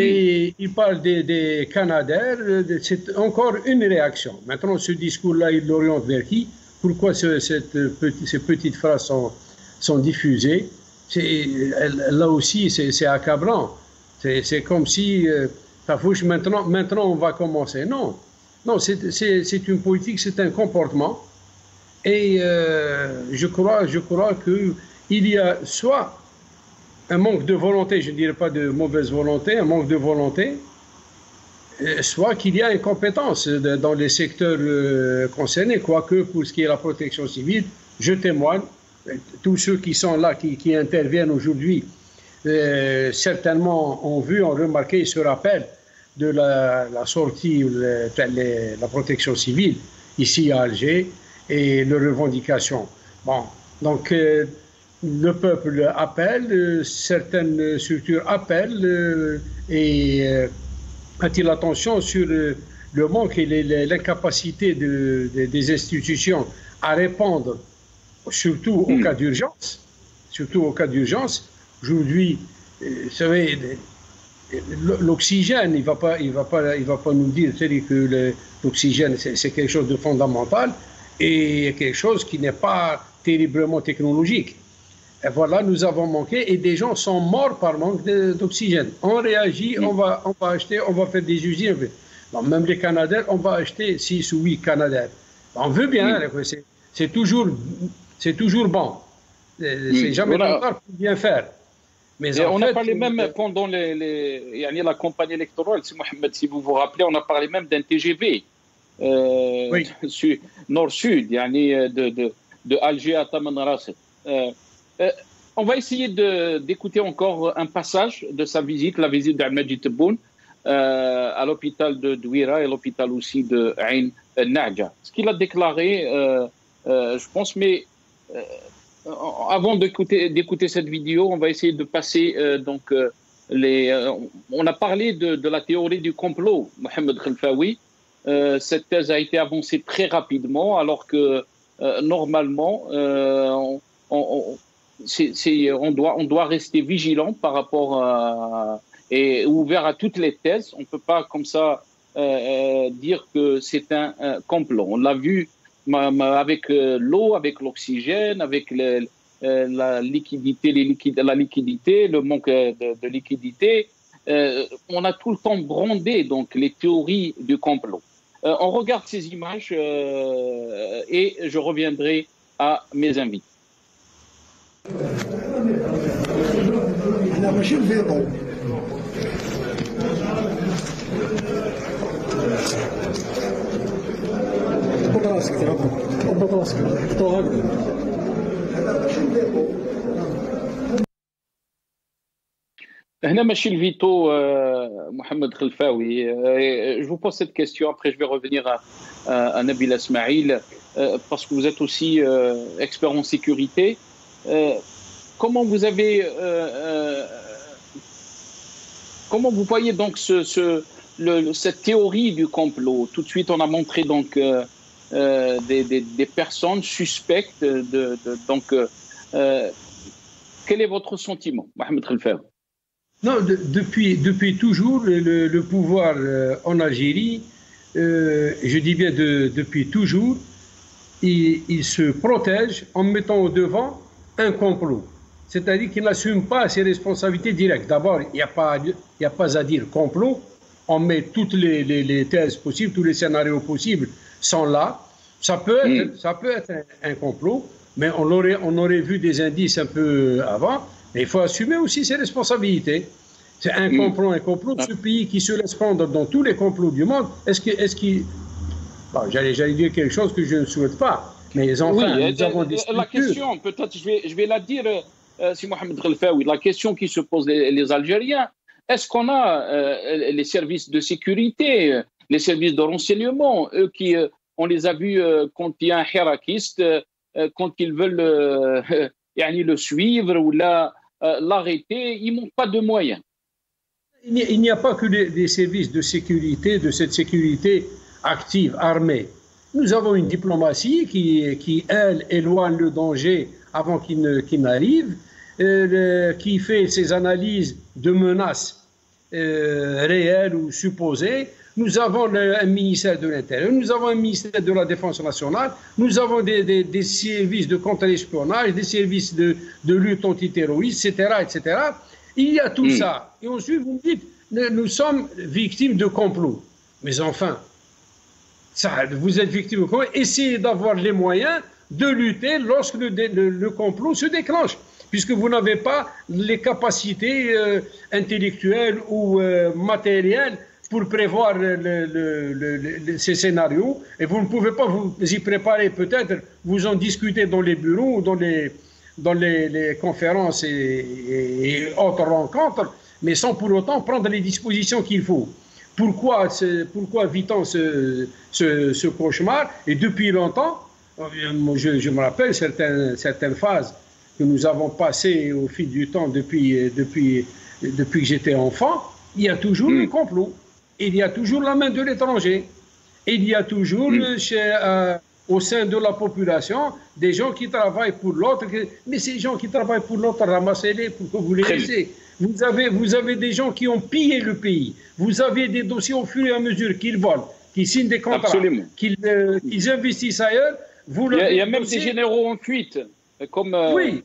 Et il parle des canadaires, c'est encore une réaction. Maintenant, ce discours-là, il l'oriente vers qui? Pourquoi ces petites phrases sont diffusées? Là aussi, c'est accablant. C'est comme si, maintenant on va commencer. Non, c'est une politique, c'est un comportement. Et je crois qu'il y a soit un manque de volonté, je ne dirais pas de mauvaise volonté, un manque de volonté, soit qu'il y a incompétence dans les secteurs concernés, quoique pour ce qui est la protection civile, je témoigne, tous ceux qui sont là, qui interviennent aujourd'hui, certainement ont remarqué, se rappellent de la sortie de la protection civile ici à Alger et leurs revendications. Bon, donc le peuple appelle, certaines structures appellent et attirent l'attention sur le manque et l'incapacité des institutions à répondre, surtout au cas d'urgence. Surtout au cas d'urgence. Aujourd'hui, vous savez, l'oxygène, il va pas nous dire que l'oxygène c'est quelque chose de fondamental et quelque chose qui n'est pas terriblement technologique. Et voilà, nous avons manqué et des gens sont morts par manque d'oxygène. On réagit, on va acheter, on va faire des usines. Bon, même les canadaires, on va acheter 6 ou 8 canadaires. On veut bien, c'est toujours bon. C'est jamais trop tard pour bien faire. Mais on a parlé même pendant la campagne électorale, Mohamed, si vous vous rappelez, on a parlé même d'un TGV nord-sud, de Alger à Tamanrasset. On va essayer d'écouter encore un passage de sa visite, la visite d'Abdelmajid Tebboune à l'hôpital de Douira et l'hôpital aussi de Ain Nadja. Ce qu'il a déclaré, je pense, mais avant d'écouter cette vidéo, on va essayer de passer on a parlé de la théorie du complot, Mohamed Khelfaoui. Cette thèse a été avancée très rapidement, alors que normalement, on doit rester vigilant par rapport et ouvert à toutes les thèses. On ne peut pas comme ça dire que c'est un complot. On l'a vu avec l'eau, avec l'oxygène, avec la liquidité, la liquidité, le manque de liquidité. On a tout le temps brandé donc les théories du complot. On regarde ces images et je reviendrai à mes invités. هنا ماشي الفيتو محمد خلفاوي. Je vous pose cette question, après je vais revenir à Nabil Ismail, parce que vous êtes aussi expert en sécurité. Comment vous avez comment vous voyez donc cette théorie du complot? Tout de suite on a montré donc des personnes suspectes donc quel est votre sentiment, Mohamed Khelfaoui? Non, depuis toujours, le pouvoir en Algérie, je dis bien depuis toujours, il se protège en mettant au devant un complot. C'est-à-dire qu'il n'assume pas ses responsabilités directes. D'abord, il n'y a pas à dire complot. On met toutes les thèses possibles, tous les scénarios possibles sont là. Ça peut être un complot, mais on aurait vu des indices un peu avant. Mais il faut assumer aussi ses responsabilités. C'est un complot. Ce pays qui se laisse prendre dans tous les complots du monde, bon, j'allais dire quelque chose que je ne souhaite pas. Mais enfin, nous avons des structures. La question, peut-être, je vais la dire, si Mohamed Khelfaoui, la question qui se pose les Algériens, est-ce qu'on a les services de sécurité, les services de renseignement, eux qui, on les a vus quand il y a un hirakiste, quand ils veulent le suivre ou l'arrêter, ils n'ont pas de moyens. Il n'y a pas que des services de sécurité, de cette sécurité active, armée. Nous avons une diplomatie qui elle, éloigne le danger avant qu'il n'arrive, qui fait ses analyses de menaces réelles ou supposées. Nous avons un ministère de l'Intérieur, nous avons un ministère de la Défense nationale, nous avons des services de contre-espionnage, des services de lutte antiterroriste, etc., etc. Il y a tout ça. Et ensuite, vous me dites, nous sommes victimes de complots. Mais enfin, vous êtes victime de complots. Essayez d'avoir les moyens de lutter lorsque le complot se déclenche, puisque vous n'avez pas les capacités intellectuelles ou matérielles pour prévoir ces scénarios. Et vous ne pouvez pas vous y préparer, peut-être, vous en discutez dans les bureaux ou dans les conférences et autres rencontres, mais sans pour autant prendre les dispositions qu'il faut. Pourquoi vit-on ce cauchemar? Et depuis longtemps, je me rappelle certaines phases que nous avons passées au fil du temps depuis que j'étais enfant. Il y a toujours le complot, il y a toujours la main de l'étranger, il y a toujours au sein de la population, des gens qui travaillent pour l'autre. Mais ces gens qui travaillent pour l'autre, ramassez-les pour que vous les laissez. Vous avez des gens qui ont pillé le pays. Vous avez des dossiers au fur et à mesure qu'ils volent, qu'ils signent des contrats, qu'ils investissent ailleurs. Il y a même des généraux en fuite. Comme, oui,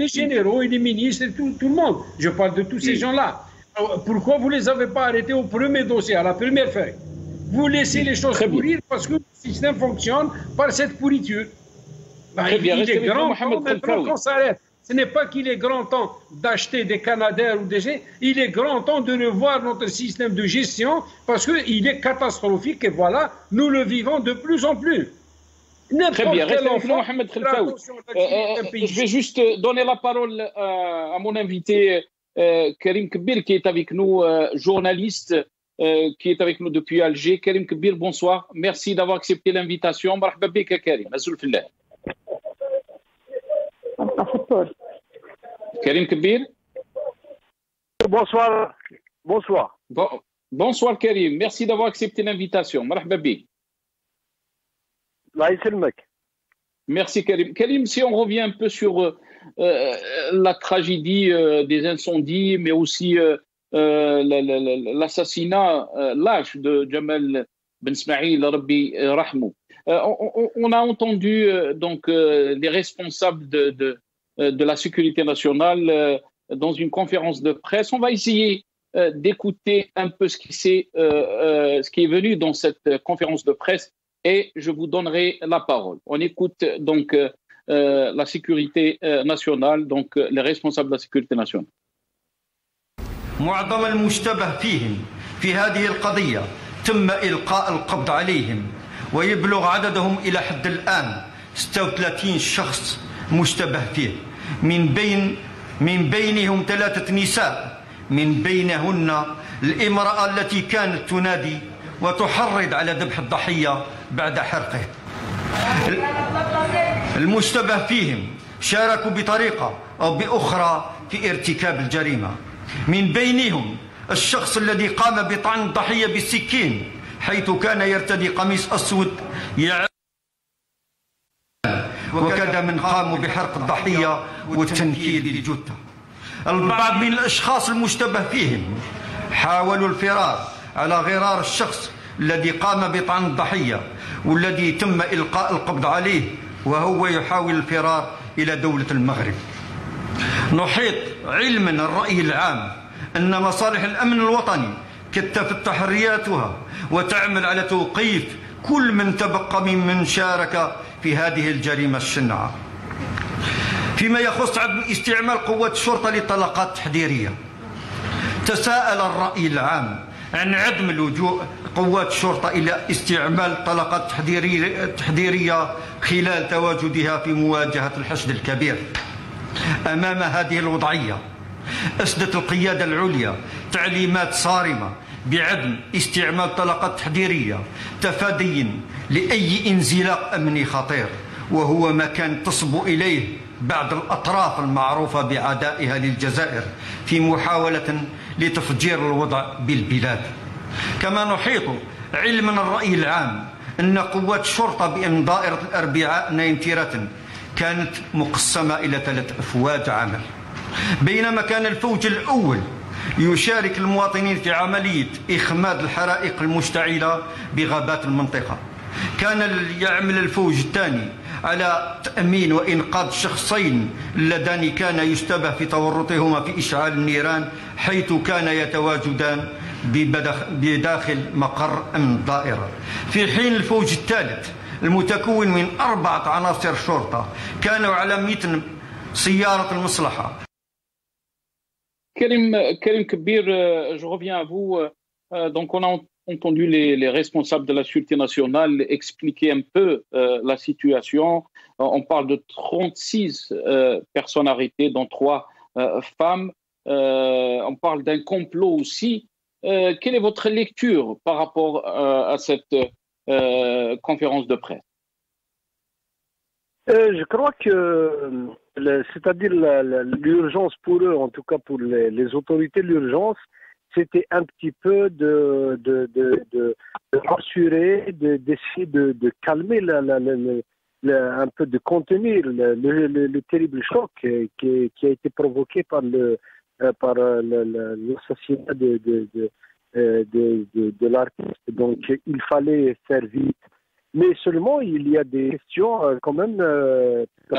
les généraux et les ministres, et tout le monde. Je parle de tous ces gens-là. Pourquoi vous ne les avez pas arrêtés au premier dossier, à la première feuille? Vous laissez les choses pourrir parce que le système fonctionne par cette pourriture. Il est grand temps maintenant qu'on s'arrête. Ce n'est pas qu'il est grand temps d'acheter des Canadair ou des gens, il est grand temps de revoir notre système de gestion parce qu'il est catastrophique et voilà, nous le vivons de plus en plus. Très bien, restez avec nous, Mohamed Khelfaoui. Je vais juste donner la parole à mon invité Karim Kbir, qui est avec nous, journaliste, qui est avec nous depuis Alger. Karim Kbir, bonsoir. Merci d'avoir accepté l'invitation. Marhaba bik, Karim. Azul fillah. Karim Kbir. Bonsoir. Bonsoir, Karim. Merci d'avoir accepté l'invitation. Marhaba bik. Merci, Karim. Karim, si on revient un peu sur la tragédie des incendies, mais aussi l'assassinat lâche de Jamal Ben Smaïl, Rabbi Rahmou. On a entendu donc les responsables de la sécurité nationale dans une conférence de presse. On va essayer d'écouter un peu ce qui est venu dans cette conférence de presse et je vous donnerai la parole. On écoute donc la sécurité nationale, donc les responsables de la sécurité nationale. معظم المشتبه فيهم في هذه القضية تم إلقاء القبض عليهم ويبلغ عددهم إلى حد الآن 36 شخص مشتبه فيه من بينهم 3 نساء من بينهن الامرأة التي كانت تنادي وتحرض على ذبح الضحية بعد حرقه. المشتبه فيهم شاركوا بطريقة أو بأخرى في ارتكاب الجريمة. من بينهم الشخص الذي قام بطعن الضحية بالسكين حيث كان يرتدي قميص أسود وكذا من قاموا بحرق الضحية والتنكيل بالجثة. البعض من الأشخاص المشتبه فيهم حاولوا الفرار على غرار الشخص الذي قام بطعن الضحية والذي تم إلقاء القبض عليه وهو يحاول الفرار إلى دولة المغرب. نحيط علما الرأي العام أن مصالح الأمن الوطني كثفت تحرياتها وتعمل على توقيف كل من تبقى ممن شارك في هذه الجريمة الشنعة. فيما يخص عدم استعمال قوات الشرطة لطلقات تحذيرية، تساءل الرأي العام عن عدم اللجوء قوات الشرطة إلى استعمال طلقات تحذيرية خلال تواجدها في مواجهة الحشد الكبير. أمام هذه الوضعية أسدت القيادة العليا تعليمات صارمة بعدم استعمال طلقات تحذيرية تفاديا لأي انزلاق أمني خطير، وهو ما كان تصب إليه بعض الأطراف المعروفة بعدائها للجزائر في محاولة لتفجير الوضع بالبلاد. كما نحيط علما الرأي العام أن قوات الشرطة بأن دائرة الأربعاء نايمتيرة كانت مقسمة إلى 3 أفواج عمل، بينما كان الفوج الأول يشارك المواطنين في عملية إخماد الحرائق المشتعلة بغابات المنطقة. كان يعمل الفوج الثاني على تأمين وإنقاذ شخصين اللذان كان يشتبه في تورطهما في إشعال النيران حيث كان يتواجدان بداخل مقر أمن الدائرة، في حين الفوج الثالث المتكون من 4 عناصر شرطة كانوا على متن سيارة المصلحة. Karim Kbir, je reviens à vous. Donc, on a entendu les responsables de la sécurité nationale expliquer un peu la situation. On parle de 36 personnes arrêtées, dont 3 femmes. On parle d'un complot aussi. Quelle est votre lecture par rapport à cette conférence de presse? Je crois que, c'est-à-dire l'urgence pour eux, en tout cas pour les autorités de l'urgence, c'était un petit peu de rassurer, d'essayer de calmer, un peu de contenir le terrible choc qui a été provoqué par l'assassinat de l'artiste. Donc il fallait faire vite. Mais seulement, il y a des questions quand même qui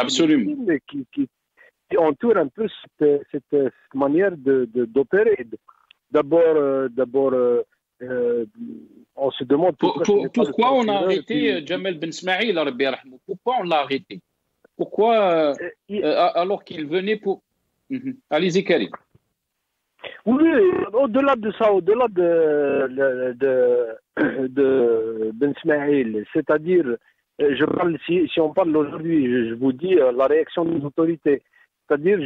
entourent un peu cette manière d'opérer. D'abord, on se demande pourquoi on a arrêté Jamal Ben Smaïl, pourquoi on l'a arrêté? Pourquoi, alors qu'il venait pour... Allez-y, Karim. Oui, au-delà de ça, au-delà de Ben Smaïl, c'est-à-dire, si on parle aujourd'hui, je vous dis la réaction des autorités, c'est-à-dire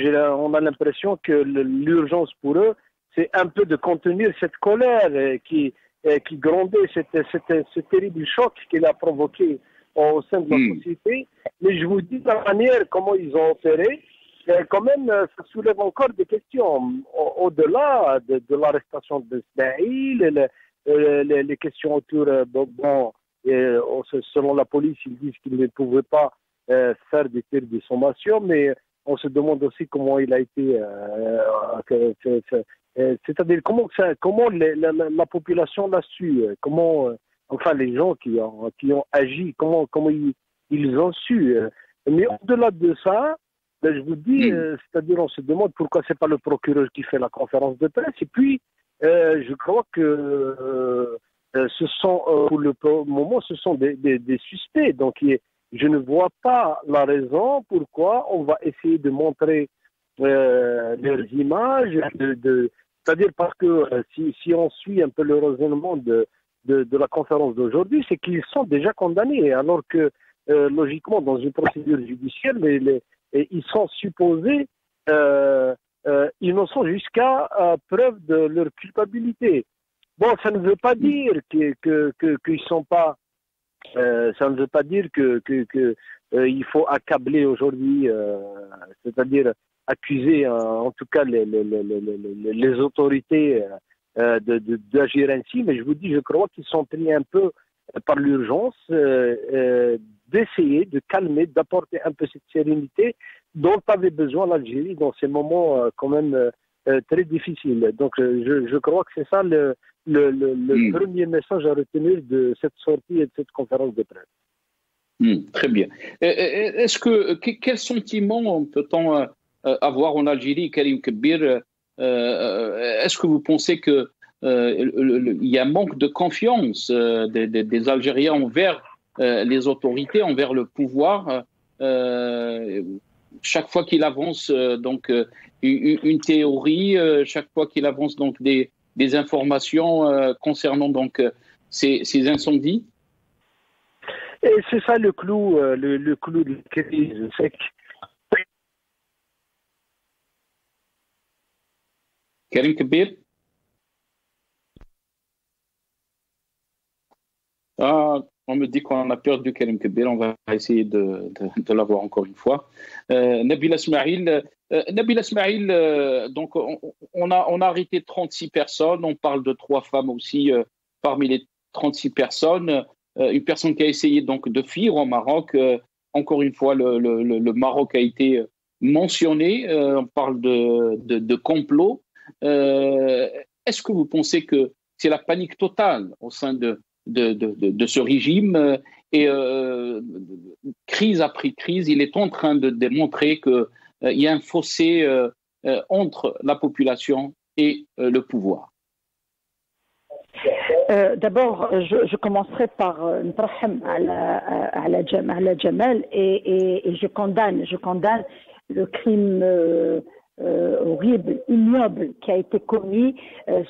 on a l'impression que l'urgence pour eux, c'est un peu de contenir cette colère qui grondait, ce terrible choc qu'il a provoqué au sein de la société. Mais je vous dis la manière comment ils ont opéré, quand même, ça soulève encore des questions. Au-delà de l'arrestation de Smaïl, les questions autour, selon la police, ils disent qu'ils ne pouvaient pas faire des tirs de sommation, mais on se demande aussi comment il a été C'est-à-dire comment la population l'a su, comment, enfin les gens qui ont agi, comment ils ont su. Mais au-delà de ça, ben, je vous dis, c'est-à-dire on se demande pourquoi c'est pas le procureur qui fait la conférence de presse. Et puis, je crois que ce sont, pour le moment, ce sont des suspects. Donc, je ne vois pas la raison pourquoi on va essayer de montrer leurs images, c'est-à-dire parce que si on suit un peu le raisonnement de la conférence d'aujourd'hui, c'est qu'ils sont déjà condamnés, alors que logiquement, dans une procédure judiciaire, ils sont supposés innocents jusqu'à preuve de leur culpabilité. Bon, ça ne veut pas dire qu'ils sont pas. Ça ne veut pas dire il faut accabler aujourd'hui, c'est-à-dire accuser en tout cas les autorités d'agir ainsi. Mais je vous dis, je crois qu'ils sont pris un peu par l'urgence d'essayer de calmer, d'apporter un peu cette sérénité dont avait besoin l'Algérie dans ces moments quand même très difficiles. Donc je crois que c'est ça le premier message à retenir de cette sortie et de cette conférence de presse. Très bien. Quel sentiment peut-on avoir en Algérie, Karim Kebir? Est-ce que vous pensez que il y a un manque de confiance des Algériens envers les autorités, envers le pouvoir, chaque fois qu'il avance donc une théorie, chaque fois qu'il avance donc des informations concernant donc ces incendies? Et c'est ça le clou de la crise, c'est que Karim Kebir? On me dit qu'on a perdu Karim Kebir, on va essayer de l'avoir encore une fois. Nabila Smaïl, donc on a arrêté 36 personnes, on parle de 3 femmes aussi parmi les 36 personnes. Une personne qui a essayé donc de fuir au Maroc, encore une fois le Maroc a été mentionné, on parle de complot. Est-ce que vous pensez que c'est la panique totale au sein de ce régime et crise après crise, il est en train de démontrer qu'il y a un fossé entre la population et le pouvoir? D'abord, je commencerai par نترحم على Jamal et je condamne le crime horrible, ignoble qui a été commis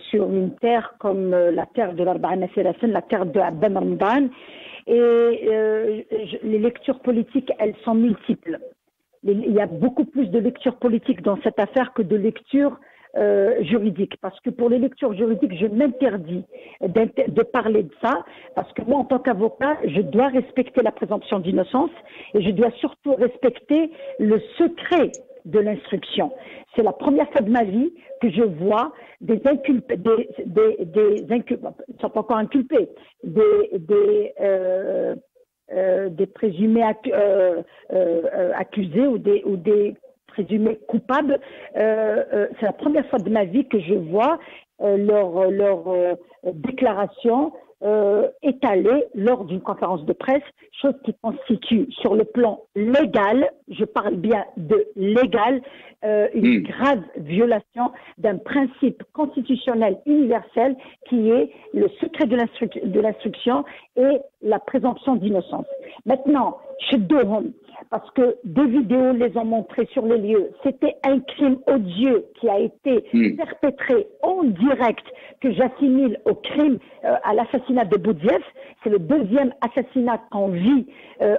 sur une terre comme la terre de l'Arba'ana Serafen, la terre de Abban Ramadan. Et les lectures politiques, elles sont multiples. Il y a beaucoup plus de lectures politiques dans cette affaire que de lectures juridiques. Parce que pour les lectures juridiques, je m'interdis de parler de ça, parce que moi, en tant qu'avocat, je dois respecter la présomption d'innocence et je dois surtout respecter le secret de l'instruction. C'est la première fois de ma vie que je vois des inculpés, ils ne sont pas encore inculpés, des présumés accusés ou des présumés coupables. C'est la première fois de ma vie que je vois leur déclaration étalée lors d'une conférence de presse, chose qui constitue sur le plan légal, je parle bien de légal, une grave violation d'un principe constitutionnel universel qui est le secret de l'instruction et la présomption d'innocence. Maintenant, chez Dohom, parce que des vidéos les ont montrées sur les lieux, c'était un crime odieux qui a été perpétré en direct, que j'assimile au crime, à l'assassinat de Boudiaf. C'est le deuxième assassinat qu'on vit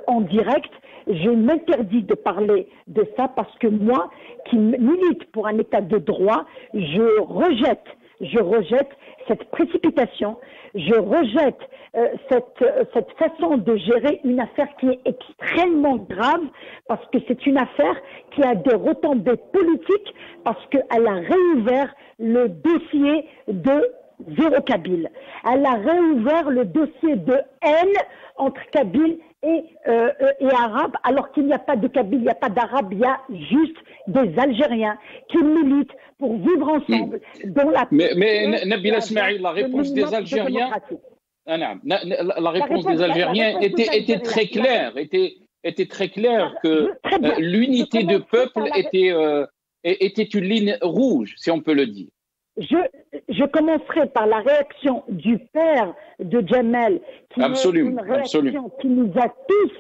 en direct. Je m'interdis de parler de ça parce que moi, qui milite pour un état de droit, je rejette cette précipitation, je rejette cette façon de gérer une affaire qui est extrêmement grave, parce que c'est une affaire qui a des retombées politiques, parce qu'elle a réouvert le dossier de Zéro Kabyle. Elle a réouvert le dossier de haine entre Kabyle et arabes, alors qu'il n'y a pas de Kabyles, il n'y a pas d'Arabes, il y a juste des Algériens qui militent pour vivre ensemble. Dont la mais Nabila Smaïl, la réponse des Algériens, la réponse des Algériens était très claire, était très claire que l'unité de peuple était une ligne rouge, si on peut le dire. Je commencerai par la réaction du père de Jamel, qui est une réaction qui nous a tous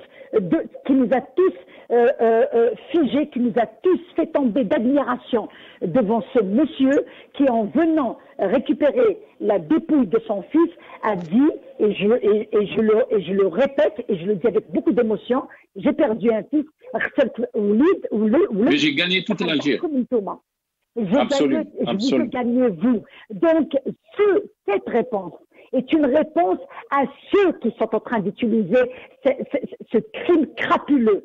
figés, qui nous a tous fait tomber d'admiration devant ce monsieur qui, en venant récupérer la dépouille de son fils, a dit, et je le répète, et je le dis avec beaucoup d'émotion, j'ai perdu un fils, mais j'ai gagné toute l'Algérie. Je vous ai gagné vous. Donc, cette réponse est une réponse à ceux qui sont en train d'utiliser ce crime crapuleux.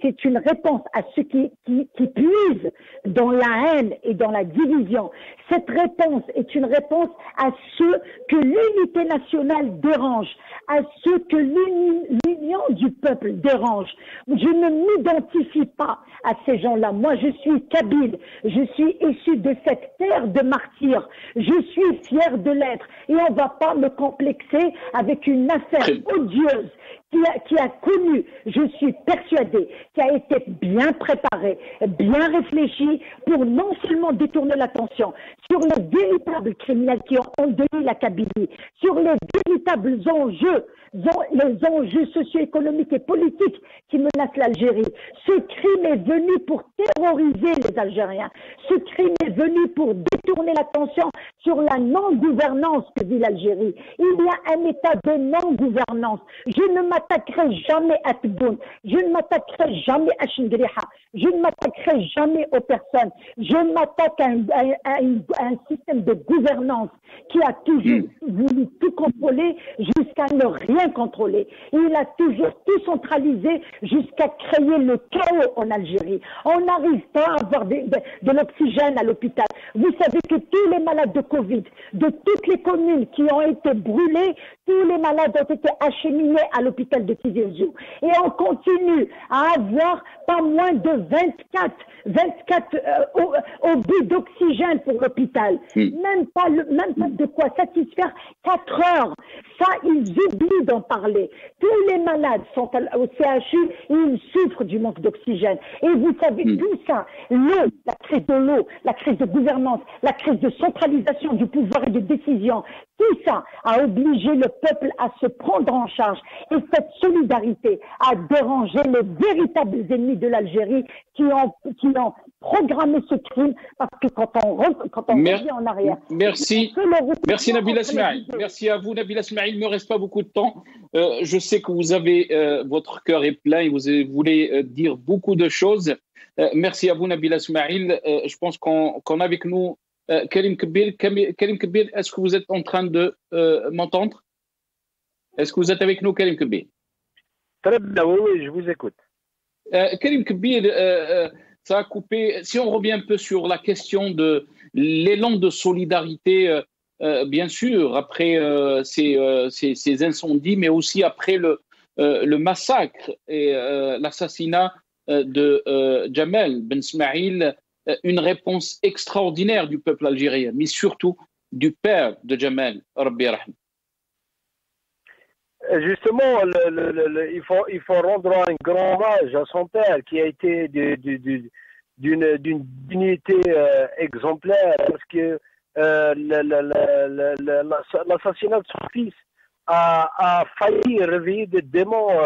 C'est une réponse à ceux qui puisent dans la haine et dans la division. Cette réponse est une réponse à ceux que l'unité nationale dérange, à ceux que l'union du peuple dérange. Je ne m'identifie pas à ces gens-là. Moi, je suis kabyle. Je suis issu de cette terre de martyrs. Je suis fier de l'être. Et on ne va pas me complexer avec une affaire odieuse qui a connu, je suis persuadée, qui a été bien préparée, bien réfléchie pour non seulement détourner l'attention sur les véritables criminels qui ont endeuillé la Kabylie, sur les véritables enjeux, les enjeux socio-économiques et politiques qui menacent l'Algérie. Ce crime est venu pour terroriser les Algériens. Ce crime est venu pour détourner l'attention sur la non-gouvernance que vit l'Algérie. Il y a un état de non-gouvernance. Je ne m'attaquerai jamais à Tebboune. Je ne m'attaquerai jamais à Chindriha. Je ne m'attaquerai jamais aux personnes. Je m'attaque à un système de gouvernance qui a toujours voulu tout contrôler jusqu'à ne rien contrôler. Il a toujours tout centralisé jusqu'à créer le chaos en Algérie. On n'arrive pas à avoir de l'oxygène à l'hôpital. Vous savez que tous les malades de Covid, de toutes les communes qui ont été brûlées, tous les malades ont été acheminés à l'hôpital de Tizi Ouzou. Et on continue à avoir pas moins de 24 obus d'oxygène pour l'hôpital. Même pas de quoi satisfaire 4 heures. Ça, ils oublient d'en parler. Tous les malades sont au CHU et ils souffrent du manque d'oxygène. Et vous savez, tout ça, l'eau, la crise de l'eau, la crise de gouvernance, la crise de centralisation du pouvoir et de décision, tout ça a obligé le peuple à se prendre en charge. Et cette solidarité a dérangé les véritables ennemis de l'Algérie qui ont programmé ce crime, parce que quand on revient en arrière... Merci Nabila Smaïl. Merci à vous Nabila Smaïl. Il ne me reste pas beaucoup de temps. Je sais que vous avez, votre cœur est plein et vous voulez dire beaucoup de choses. Merci à vous Nabila Smaïl. Je pense qu'on a avec nous Karim Kebir. Karim Kebir, est-ce que vous êtes en train de m'entendre? Est-ce que vous êtes avec nous, Karim Kebir? Très bien, oui, je vous écoute. Karim Kebir, ça a coupé. Si on revient un peu sur la question de l'élan de solidarité, bien sûr, après ces incendies, mais aussi après le massacre et l'assassinat de Jamel Ben Smaïl, une réponse extraordinaire du peuple algérien, mais surtout du père de Jamel, Rabbi Rahim. Justement, il faut rendre un grand hommage à son père qui a été d'une dignité exemplaire, parce que l'assassinat de son fils a failli réveiller des démons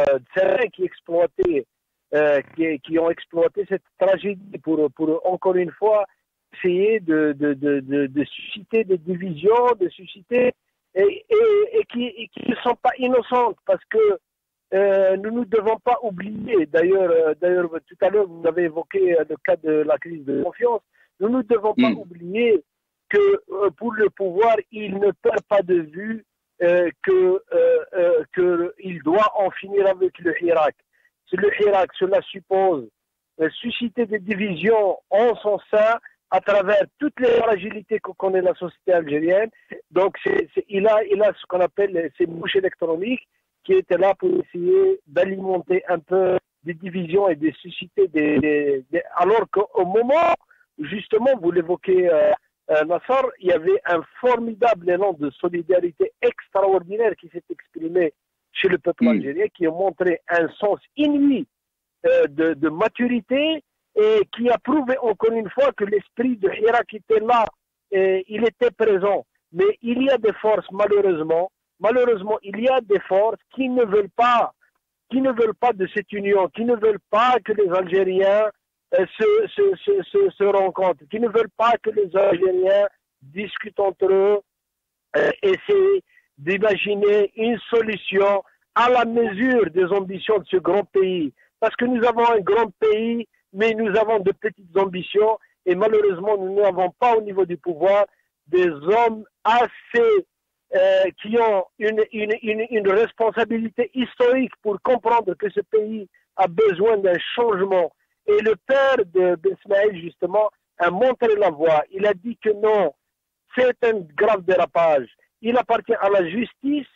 qui ont exploité cette tragédie pour encore une fois essayer de susciter des divisions, de susciter et qui ne sont pas innocentes, parce que nous ne devons pas oublier, d'ailleurs tout à l'heure vous avez évoqué le cas de la crise de confiance, nous ne devons pas oublier que pour le pouvoir, il ne perd pas de vue qu'il doit en finir avec le Hirak. Le Hirak, cela suppose susciter des divisions en son sein à travers toutes les fragilités que connaît la société algérienne. Donc, il a ce qu'on appelle ces mouches électroniques qui étaient là pour essayer d'alimenter un peu des divisions et de susciter alors qu'au moment, justement, vous l'évoquez, Nassar, il y avait un formidable élan de solidarité extraordinaire qui s'est exprimé chez le peuple algérien, qui a montré un sens inouï de maturité et qui a prouvé encore une fois que l'esprit de Hira qui était là, il était présent. Mais il y a des forces, malheureusement, il y a des forces qui ne veulent pas de cette union, qui ne veulent pas que les Algériens se rencontrent, qui ne veulent pas que les Algériens discutent entre eux, essaient d'imaginer une solution à la mesure des ambitions de ce grand pays. Parce que nous avons un grand pays, mais nous avons de petites ambitions, et malheureusement, nous n'avons pas au niveau du pouvoir des hommes assez qui ont une responsabilité historique pour comprendre que ce pays a besoin d'un changement. Et le père de Ben Smaïl, justement, a montré la voie. Il a dit que non, c'est un grave dérapage. Il appartient à la justice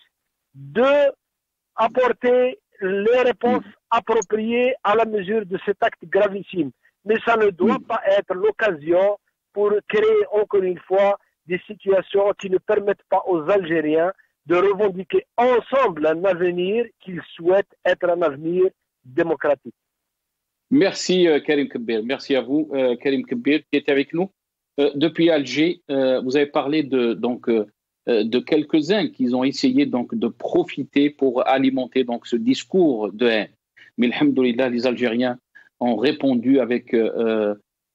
d'apporter les réponses appropriées à la mesure de cet acte gravissime. Mais ça ne doit pas être l'occasion pour créer encore une fois des situations qui ne permettent pas aux Algériens de revendiquer ensemble un avenir qu'ils souhaitent être un avenir démocratique. Merci Karim Kebir, merci à vous Karim Kebir qui était avec nous depuis Alger. Vous avez parlé de quelques-uns qui ont essayé donc de profiter pour alimenter donc ce discours de haine. Mais alhamdoulilah, les Algériens ont répondu avec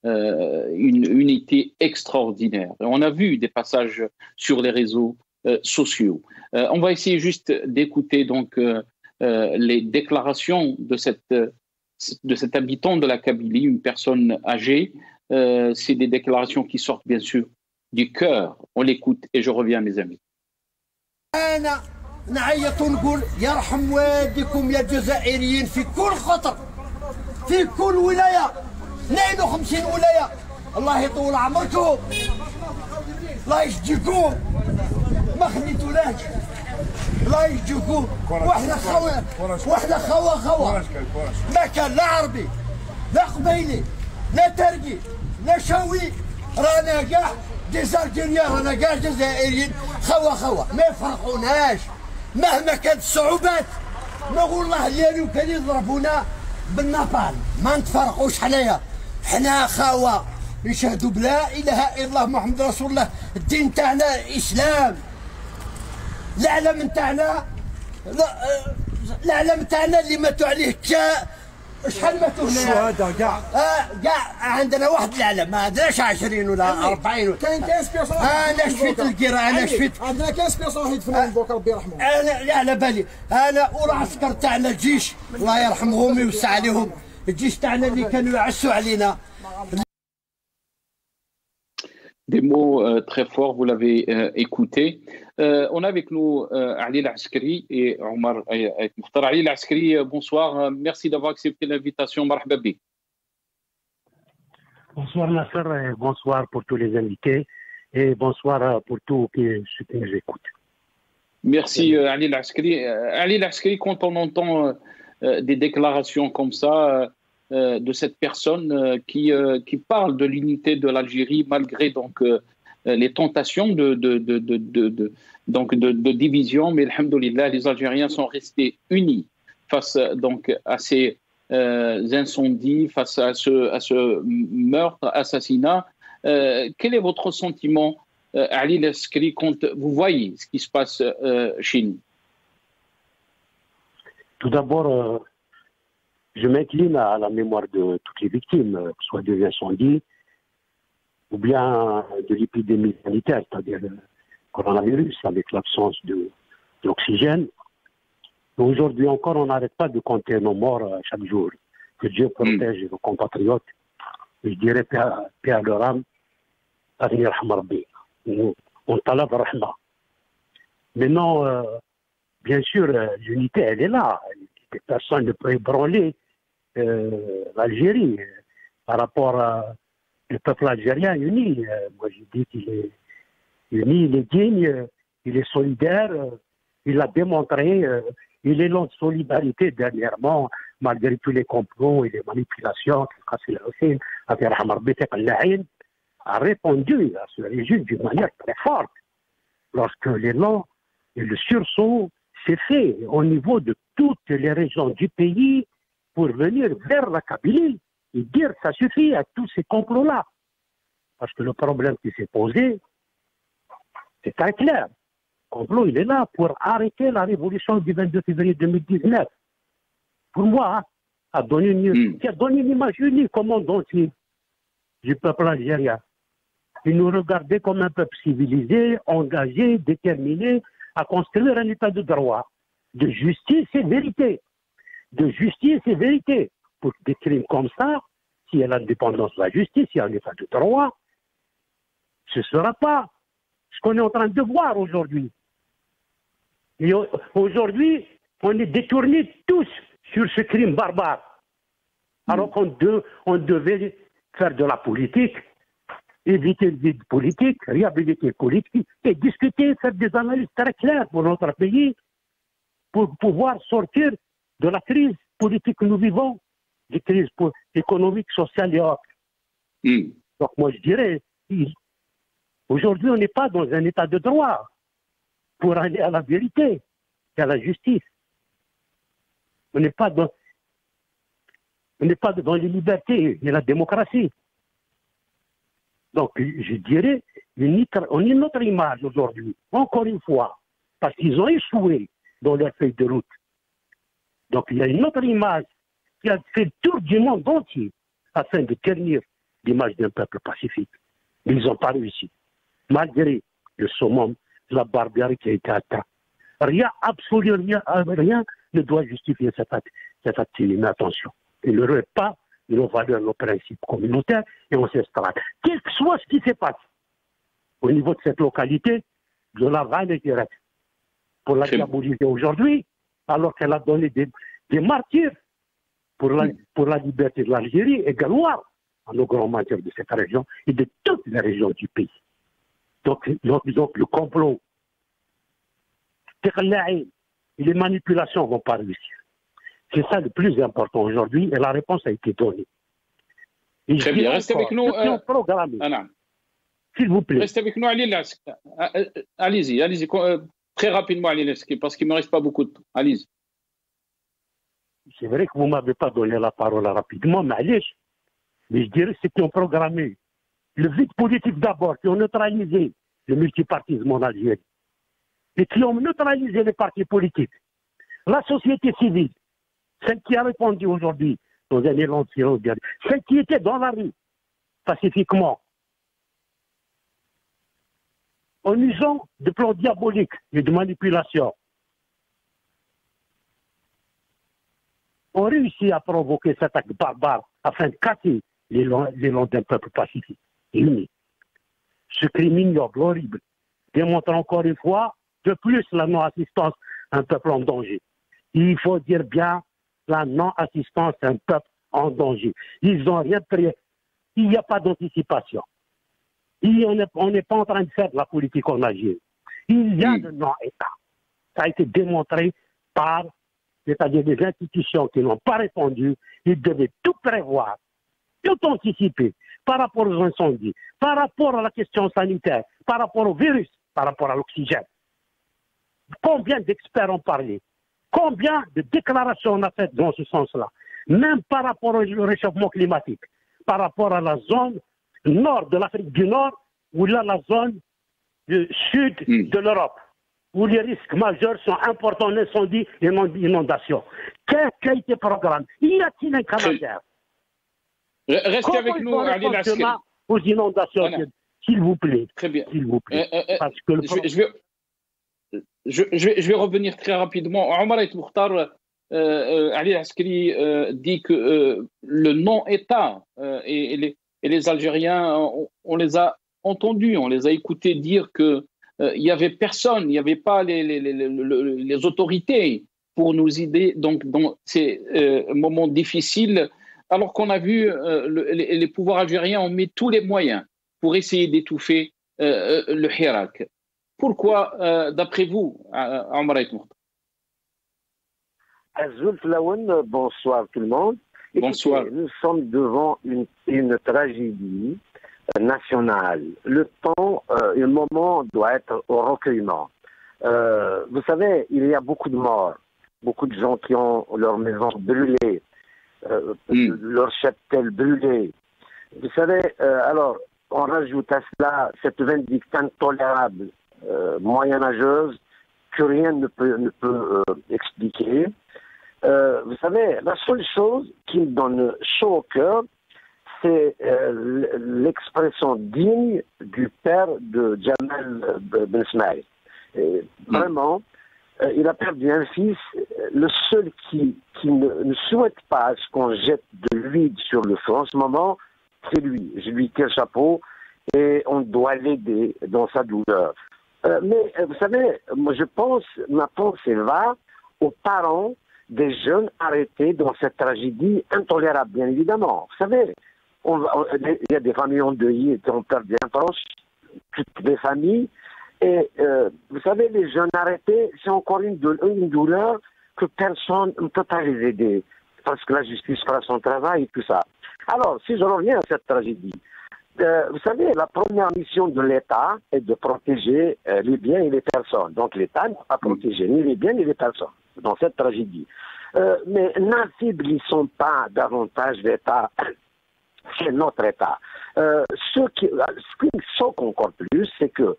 une unité extraordinaire. On a vu des passages sur les réseaux sociaux. On va essayer juste d'écouter donc les déclarations de cet habitant de la Kabylie, une personne âgée. C'est des déclarations qui sortent bien sûr du cœur. On l'écoute et je reviens mes amis. نعيط ونقول يرحم والديكم يا جزائريين في كل خطر في كل ولايه 52 ولايه الله يطول عمركم الله يشجيكم ما خليتوناش الله يشجيكم واحنا خوا ما كان لا عربي لا قبيلي لا ترقي لا شاوي رانا كاع ديزارجينيا رانا كاع جزائريين خوا ما يفرقوناش مهما كانت الصعوبات نقول الله اللي كان يضربونا بالنابال ما نتفرقوش حنا خاوة نشهدوا بلا اله الا الله محمد رسول الله. الدين تاعنا اسلام، العلم تاعنا اللي ماتوا عليه شحال ماتوا هنا الشهداء كاع عندنا واحد العلم، ما عندناش 20 ولا 40 كاين 15 بيرسون. انا شفت القراءه، انا شفت عندنا 15 بيرسون واحد في بوك ربي يرحمه. انا لا على بالي انا والعسكر تاعنا الجيش الله يرحمهم ويوسع عليهم، الجيش تاعنا اللي كانوا يعسوا علينا. Des mots très forts, vous l'avez écouté. On a avec nous Ali Al-Askari et Omar Mokhtar. Ali Al-Askari, bonsoir. Merci d'avoir accepté l'invitation. Marhaba bik. Bonsoir Nasser, et bonsoir pour tous les invités et bonsoir pour tous ceux qui nous écoutent. Merci Ali Al-Askari. Ali Al-Askari, quand on entend des déclarations comme ça, de cette personne qui parle de l'unité de l'Algérie malgré donc les tentations de division, mais alhamdoulilah, les Algériens sont restés unis face donc à ces incendies, face à ce meurtre, assassinat. Quel est votre sentiment, Ali Al-Askari, quand vous voyez ce qui se passe chez nous? Tout d'abord, je m'incline à la mémoire de toutes les victimes, que ce soit des incendies ou bien de l'épidémie sanitaire, c'est-à-dire le coronavirus, avec l'absence d'oxygène. Aujourd'hui encore, on n'arrête pas de compter nos morts chaque jour. Que Dieu protège nos compatriotes. Je dirais paix à leur âme. On talab rahma. Maintenant, bien sûr, l'unité, elle est là. Personne ne peut ébranler l'Algérie par rapport au peuple algérien uni. Moi, je dis qu'il est uni, il est digne, il est solidaire, il l'a démontré, et l'élan de solidarité dernièrement, malgré tous les complots et les manipulations, a répondu à ce régime d'une manière très forte. Lorsque l'élan et le sursaut s'est fait au niveau de toutes les régions du pays pour venir vers la Kabylie et dire ça suffit à tous ces complots-là. Parce que le problème qui s'est posé, c'est très clair. Le complot, il est là pour arrêter la révolution du 22 février 2019. Pour moi, qui a donné une image unique au monde entier du peuple algérien. Il nous regardait comme un peuple civilisé, engagé, déterminé à construire un état de droit, de justice et vérité. De justice et vérité. Pour des crimes comme ça, s'il y a l'indépendance de la justice, s'il y a un état de droit, ce ne sera pas ce qu'on est en train de voir aujourd'hui. Et aujourd'hui, on est détournés tous sur ce crime barbare. Alors qu'on devait faire de la politique, éviter le vide politique, réhabiliter le politique et discuter, faire des analyses très claires pour notre pays pour pouvoir sortir de la crise politique que nous vivons, des crises économiques, sociales et autres. Donc moi je dirais, aujourd'hui on n'est pas dans un état de droit pour aller à la vérité et à la justice. On n'est pas dans les libertés et la démocratie. Donc, je dirais, on a une autre image aujourd'hui, encore une fois, parce qu'ils ont échoué dans leur feuille de route. Donc, il y a une autre image qui a fait le tour du monde entier afin de ternir l'image d'un peuple pacifique. Mais ils n'ont pas réussi. Malgré le summum, la barbarie qui a été atteinte. Absolument rien ne doit justifier cet acte. Mais attention, il ne revêt pas de nos valeurs, nos principes communautaires et ancestrales. Quel que soit ce qui se passe au niveau de cette localité, je la valide direct. Pour la diaboliser aujourd'hui, alors qu'elle a donné des martyrs pour la liberté de l'Algérie et gloire à nos grands martyrs de cette région et de toutes les régions du pays. Donc le complot, et les manipulations ne vont pas réussir. C'est ça le plus important aujourd'hui et la réponse a été donnée. Et très bien, restez avec nous. S'il vous plaît. Restez avec nous, Ali Lask. Allez-y, très rapidement, Ali Lask, parce qu'il ne me reste pas beaucoup de temps. Allez-y. C'est vrai que vous ne m'avez pas donné la parole rapidement, mais je dirais ceux qui ont programmé le vide politique d'abord, qui ont neutralisé le multipartisme en Algérie, et qui ont neutralisé les partis politiques, la société civile, celle qui a répondu aujourd'hui dans un élan de silence, celle qui était dans la rue, pacifiquement, en usant de plans diaboliques et de manipulation, ont réussi à provoquer cet acte barbare afin de casser l'élan d'un peuple pacifique et uni. Ce crime ignoble, horrible, démontre encore une fois de plus la non-assistance à un peuple en danger. Il faut dire bien la non-assistance à un peuple en danger. Ils n'ont rien pris. Il n'y a pas d'anticipation. On n'est pas en train de faire de la politique en Algérie. Il y a de non-État. Ça a été démontré par, c'est-à-dire des institutions qui n'ont pas répondu. Ils devaient tout prévoir, tout anticiper par rapport aux incendies, par rapport à la question sanitaire, par rapport au virus, par rapport à l'oxygène. Combien d'experts ont parlé? Combien de déclarations on a faites dans ce sens-là? Même par rapport au réchauffement climatique, par rapport à la zone nord de l'Afrique du Nord, ou là la zone sud de l'Europe, où les risques majeurs sont importants en incendie et en inondation. Qu'est-ce qui a été programmé? Y a-t-il un Canadien? Restez avec nous, Ali Lask. Aux inondations, s'il vous plaît. Très bien. S'il vous plaît. Parce que je vais revenir très rapidement. Omar El Mokhtar, Ali Askari dit que le non-État et les Algériens, on les a entendus, on les a écoutés dire qu'il n'y avait personne, il n'y avait pas les autorités pour nous aider donc, dans ces moments difficiles, alors qu'on a vu les pouvoirs algériens ont mis tous les moyens pour essayer d'étouffer le Hirak. Pourquoi, d'après vous, Omar El Mokhtar? Bonsoir tout le monde. Écoutez, Bonsoir. Nous sommes devant une tragédie nationale. Le moment doit être au recueillement. Vous savez, il y a beaucoup de morts, beaucoup de gens qui ont leur maison brûlée, leur cheptel brûlé. Vous savez, alors, on rajoute à cela cette vindicte intolérable, moyenâgeuse, que rien ne peut expliquer. Vous savez, la seule chose qui me donne chaud au cœur, c'est l'expression digne du père de Jamal Ben Smaïl. Vraiment, il a perdu un fils. Le seul qui ne souhaite pas qu'on jette de l'huile sur le feu en ce moment, c'est lui. Je lui tire le chapeau et on doit l'aider dans sa douleur. Mais vous savez, moi ma pensée va aux parents des jeunes arrêtés dans cette tragédie intolérable, bien évidemment. Vous savez, il y a des familles endeuillées qui ont perdu un proche, toutes les familles. Et vous savez, les jeunes arrêtés, c'est encore une douleur que personne ne peut pas les aider, parce que la justice fera son travail et tout ça. Alors, si je reviens à cette tragédie, vous savez, la première mission de l'État est de protéger les biens et les personnes. Donc l'État n'a pas protégé ni les biens ni les personnes dans cette tragédie. Mais n'affaiblissons pas davantage l'État. C'est notre État. Ce qui me choque encore plus, c'est que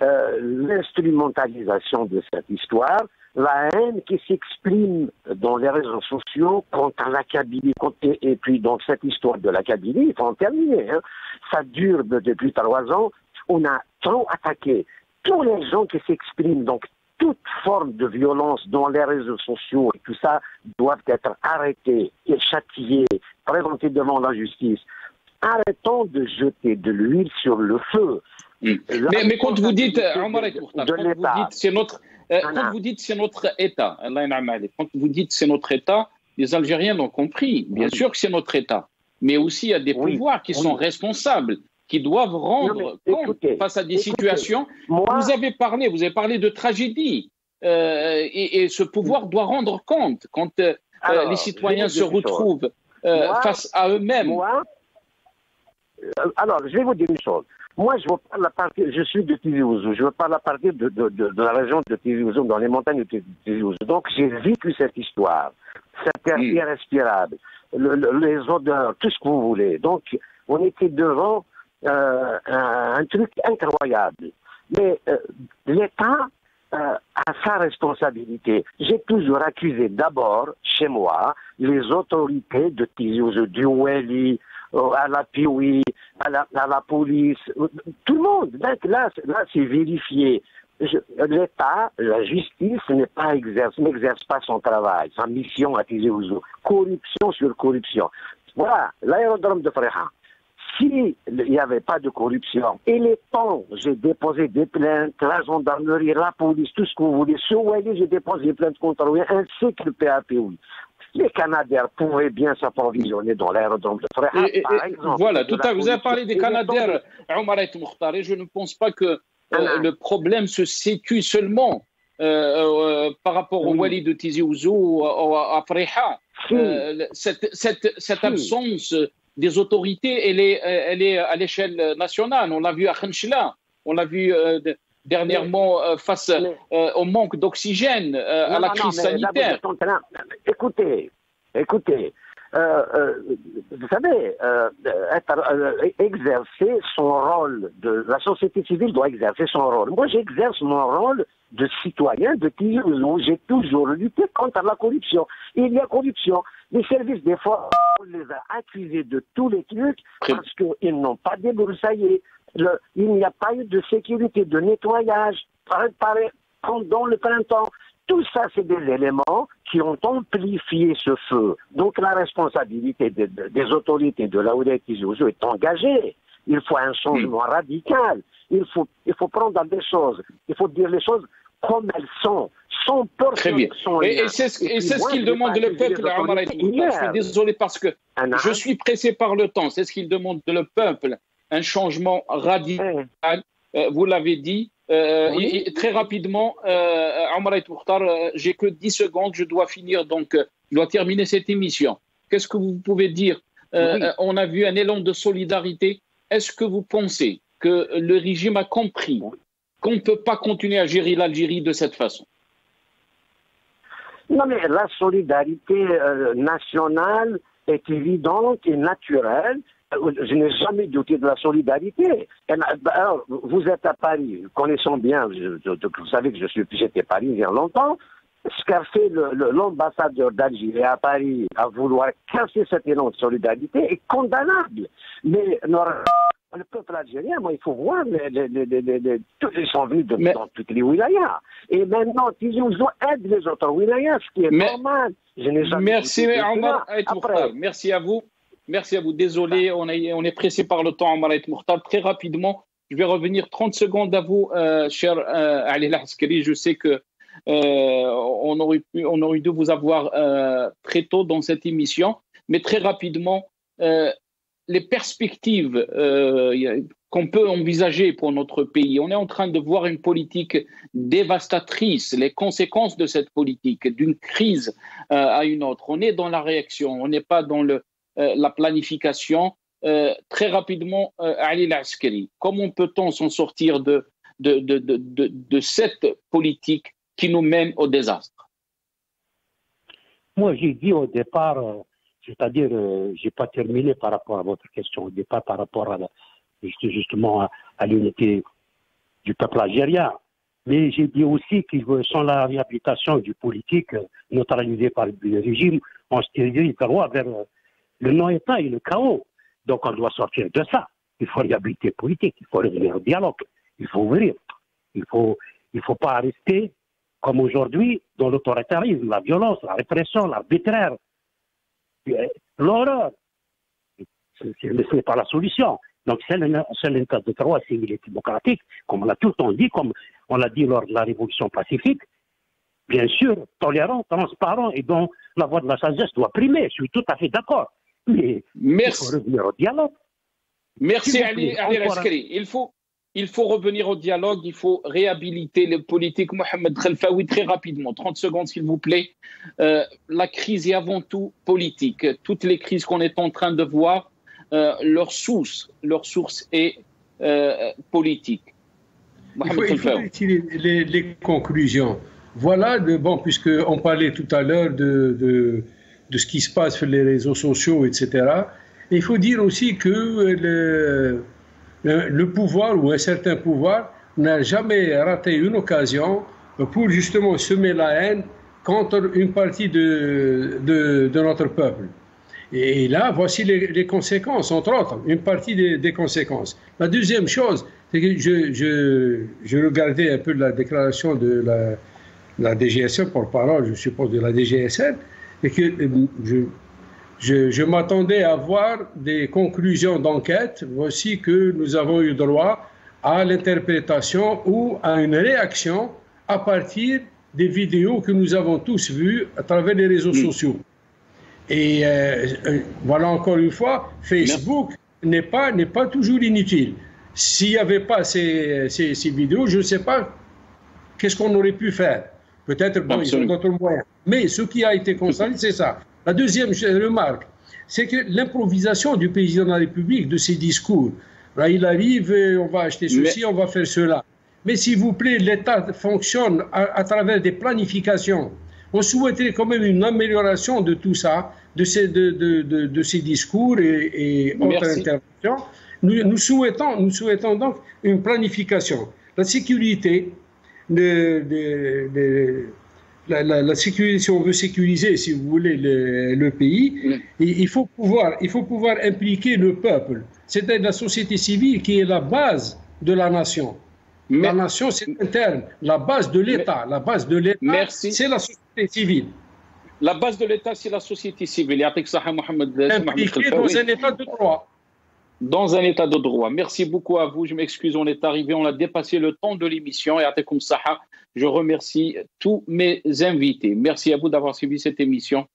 l'instrumentalisation de cette histoire, la haine qui s'exprime dans les réseaux sociaux contre la Kabylie, et puis dans cette histoire de la Kabylie, il faut en terminer. Hein. Ça dure depuis 3 ans. On a trop attaqué tous les gens qui s'expriment. Donc, toute forme de violence dans les réseaux sociaux et tout ça doivent être arrêtés et châtiés, présentés devant la justice. Arrêtons de jeter de l'huile sur le feu. Mais quand vous dites, c'est notre... quand vous dites c'est notre État, quand vous dites c'est notre État, les Algériens l'ont compris. Bien sûr que c'est notre État. Mais aussi, il y a des pouvoirs qui sont responsables, qui doivent rendre compte face à des situations. Vous avez parlé de tragédie. Et ce pouvoir doit rendre compte quand les citoyens se retrouvent face à eux-mêmes. Alors, je vais vous dire une chose. Moi, je suis de Tizi Ouzou. Je veux parler à partir de la région de Tizi Ouzou, dans les montagnes de Tizi Ouzou. Donc, j'ai vécu cette histoire, cette air irrespirable, les odeurs, tout ce que vous voulez. Donc, on était devant un truc incroyable. Mais l'État a sa responsabilité. J'ai toujours accusé d'abord, chez moi, les autorités de Tizi Ouzou, du Weli, à la Pioui, à la police, tout le monde. Donc là c'est vérifié. L'État, la justice n'exerce pas son travail, sa mission à Tizi Ouzou. Corruption sur corruption. Voilà, l'aérodrome de Fréha. S'il n'y avait pas de corruption, et les temps, j'ai déposé des plaintes, la gendarmerie, la police, tout ce que vous voulez. Sur Wali, j'ai déposé des plaintes contre lui, ainsi que le PAPOI. Les Canadiens pouvaient bien s'approvisionner dans l'aérodrome de Fréha, par exemple. Voilà, tout à l'heure, vous avez parlé des Canadiens, Omar El Mokhtar, et je ne pense pas que le problème se situe seulement par rapport au Wali de Tizi Ouzou ou à Fréha. Cette absence des autorités, elle est à l'échelle nationale. On l'a vu à Khenchela, on l'a vu dernièrement face au manque d'oxygène, à la crise sanitaire. Écoutez, vous savez, exercer son rôle, la société civile doit exercer son rôle. Moi, j'exerce mon rôle de citoyen de Tizi Ouzou. J'ai toujours lutté contre la corruption. Il y a corruption. Les services, des fois, on les a accusés de tous les trucs parce qu'ils n'ont pas débroussaillé. Il n'y a pas eu de sécurité, de nettoyage pendant le printemps. Tout ça, c'est des éléments qui ont amplifié ce feu. Donc la responsabilité des autorités de la Oudé Tizi Ouzou est engagée. Il faut un changement radical. Il faut prendre des choses. Il faut dire les choses comme elles sont. Sans peur. Très bien. Et c'est ce qu'il demande le peuple, Omar El Mokhtar. Je suis désolé parce que je suis pressé par le temps. C'est ce qu'il demande le peuple. Un changement radical. Vous l'avez dit, Très rapidement, Omar El Mokhtar, j'ai que 10 secondes, je dois finir, donc je dois terminer cette émission. Qu'est-ce que vous pouvez dire? On a vu un élan de solidarité. Est-ce que vous pensez que le régime a compris qu'on ne peut pas continuer à gérer l'Algérie de cette façon? Non, mais la solidarité nationale est évidente et naturelle. Je n'ai jamais douté de la solidarité. Alors, vous êtes à Paris, connaissant bien, vous savez que j'étais à Paris il y a longtemps. Ce qu'a fait l'ambassadeur d'Algérie à Paris à vouloir casser cet élan de solidarité est condamnable. Mais le peuple algérien, moi, il faut voir, ils sont venus dans toutes les wilayas. Et maintenant, ils ont aidé les autres wilayas, ce qui est normal. Je n'ai jamais Merci, Omar El Mokhtar. Merci à vous. Merci à vous. Désolé, on est pressé par le temps, Omar El Mokhtar. Très rapidement, je vais revenir 30 secondes à vous, cher Ali El-Askari. Je sais que on aurait dû vous avoir très tôt dans cette émission, mais très rapidement, les perspectives qu'on peut envisager pour notre pays. On est en train de voir une politique dévastatrice, les conséquences de cette politique, d'une crise à une autre. On est dans la réaction, on n'est pas dans la planification. Très rapidement, Ali El-Askari, comment peut-on s'en sortir de cette politique qui nous mène au désastre? Moi, j'ai dit au départ, c'est-à-dire, je n'ai pas terminé par rapport à votre question, au départ par rapport justement à l'unité du peuple algérien. Mais j'ai dit aussi que sans la réhabilitation du politique neutralisé par le régime, on se dirige droit vers le non-État et le chaos. Donc on doit sortir de ça. Il faut réhabiliter le politique, il faut revenir au dialogue, il faut ouvrir. Il faut pas rester comme aujourd'hui dans l'autoritarisme, la violence, la répression, l'arbitraire, l'horreur. Ce n'est pas la solution. Donc c'est l'état de droit civil et démocratique, comme on l'a tout le temps dit, comme on l'a dit lors de la Révolution pacifique, bien sûr, tolérant, transparent et dont la voie de la sagesse doit primer. Je suis tout à fait d'accord. Mais il faut revenir au dialogue. Merci Ali El-Askari. Il faut revenir au dialogue, il faut réhabiliter le politique. Mohamed Khelfaoui, très rapidement, 30 secondes s'il vous plaît. La crise est avant tout politique. Toutes les crises qu'on est en train de voir, leur source est politique. Il faut tirer les conclusions. Voilà, puisqu'on parlait tout à l'heure de ce qui se passe sur les réseaux sociaux, etc. Il faut dire aussi que le pouvoir ou un certain pouvoir n'a jamais raté une occasion pour justement semer la haine contre une partie de notre peuple. Et là, voici les conséquences, entre autres, une partie des conséquences. La deuxième chose, c'est que je regardais un peu la déclaration de la DGSN, porte-parole, je suppose, de la DGSN, et que je m'attendais à voir des conclusions d'enquête. Voici que nous avons eu droit à l'interprétation ou à une réaction à partir des vidéos que nous avons tous vues à travers les réseaux sociaux. Et voilà, encore une fois, Facebook n'est pas toujours inutile. S'il n'y avait pas ces vidéos, je ne sais pas qu'est-ce qu'on aurait pu faire. Peut-être, ils ont d'autres moyens. Mais ce qui a été constaté, c'est ça. La deuxième remarque, c'est que l'improvisation du président de la République, de ses discours, là, il arrive, on va acheter ceci, on va faire cela. Mais s'il vous plaît, l'État fonctionne à travers des planifications. On souhaiterait quand même une amélioration de tout ça, de ces discours et autres interventions. Nous souhaitons donc une planification. La sécurité, la sécurité, si on veut sécuriser, si vous voulez, le pays, il faut pouvoir impliquer le peuple. C'est-à-dire la société civile qui est la base de la nation. La nation, c'est interne. La base de l'État, c'est la société civile. La base de l'État, c'est la société civile. Impliqué dans un État de droit. Dans un État de droit. Merci beaucoup à vous. Je m'excuse, on est arrivé, on a dépassé le temps de l'émission. Et je remercie tous mes invités. Merci à vous d'avoir suivi cette émission.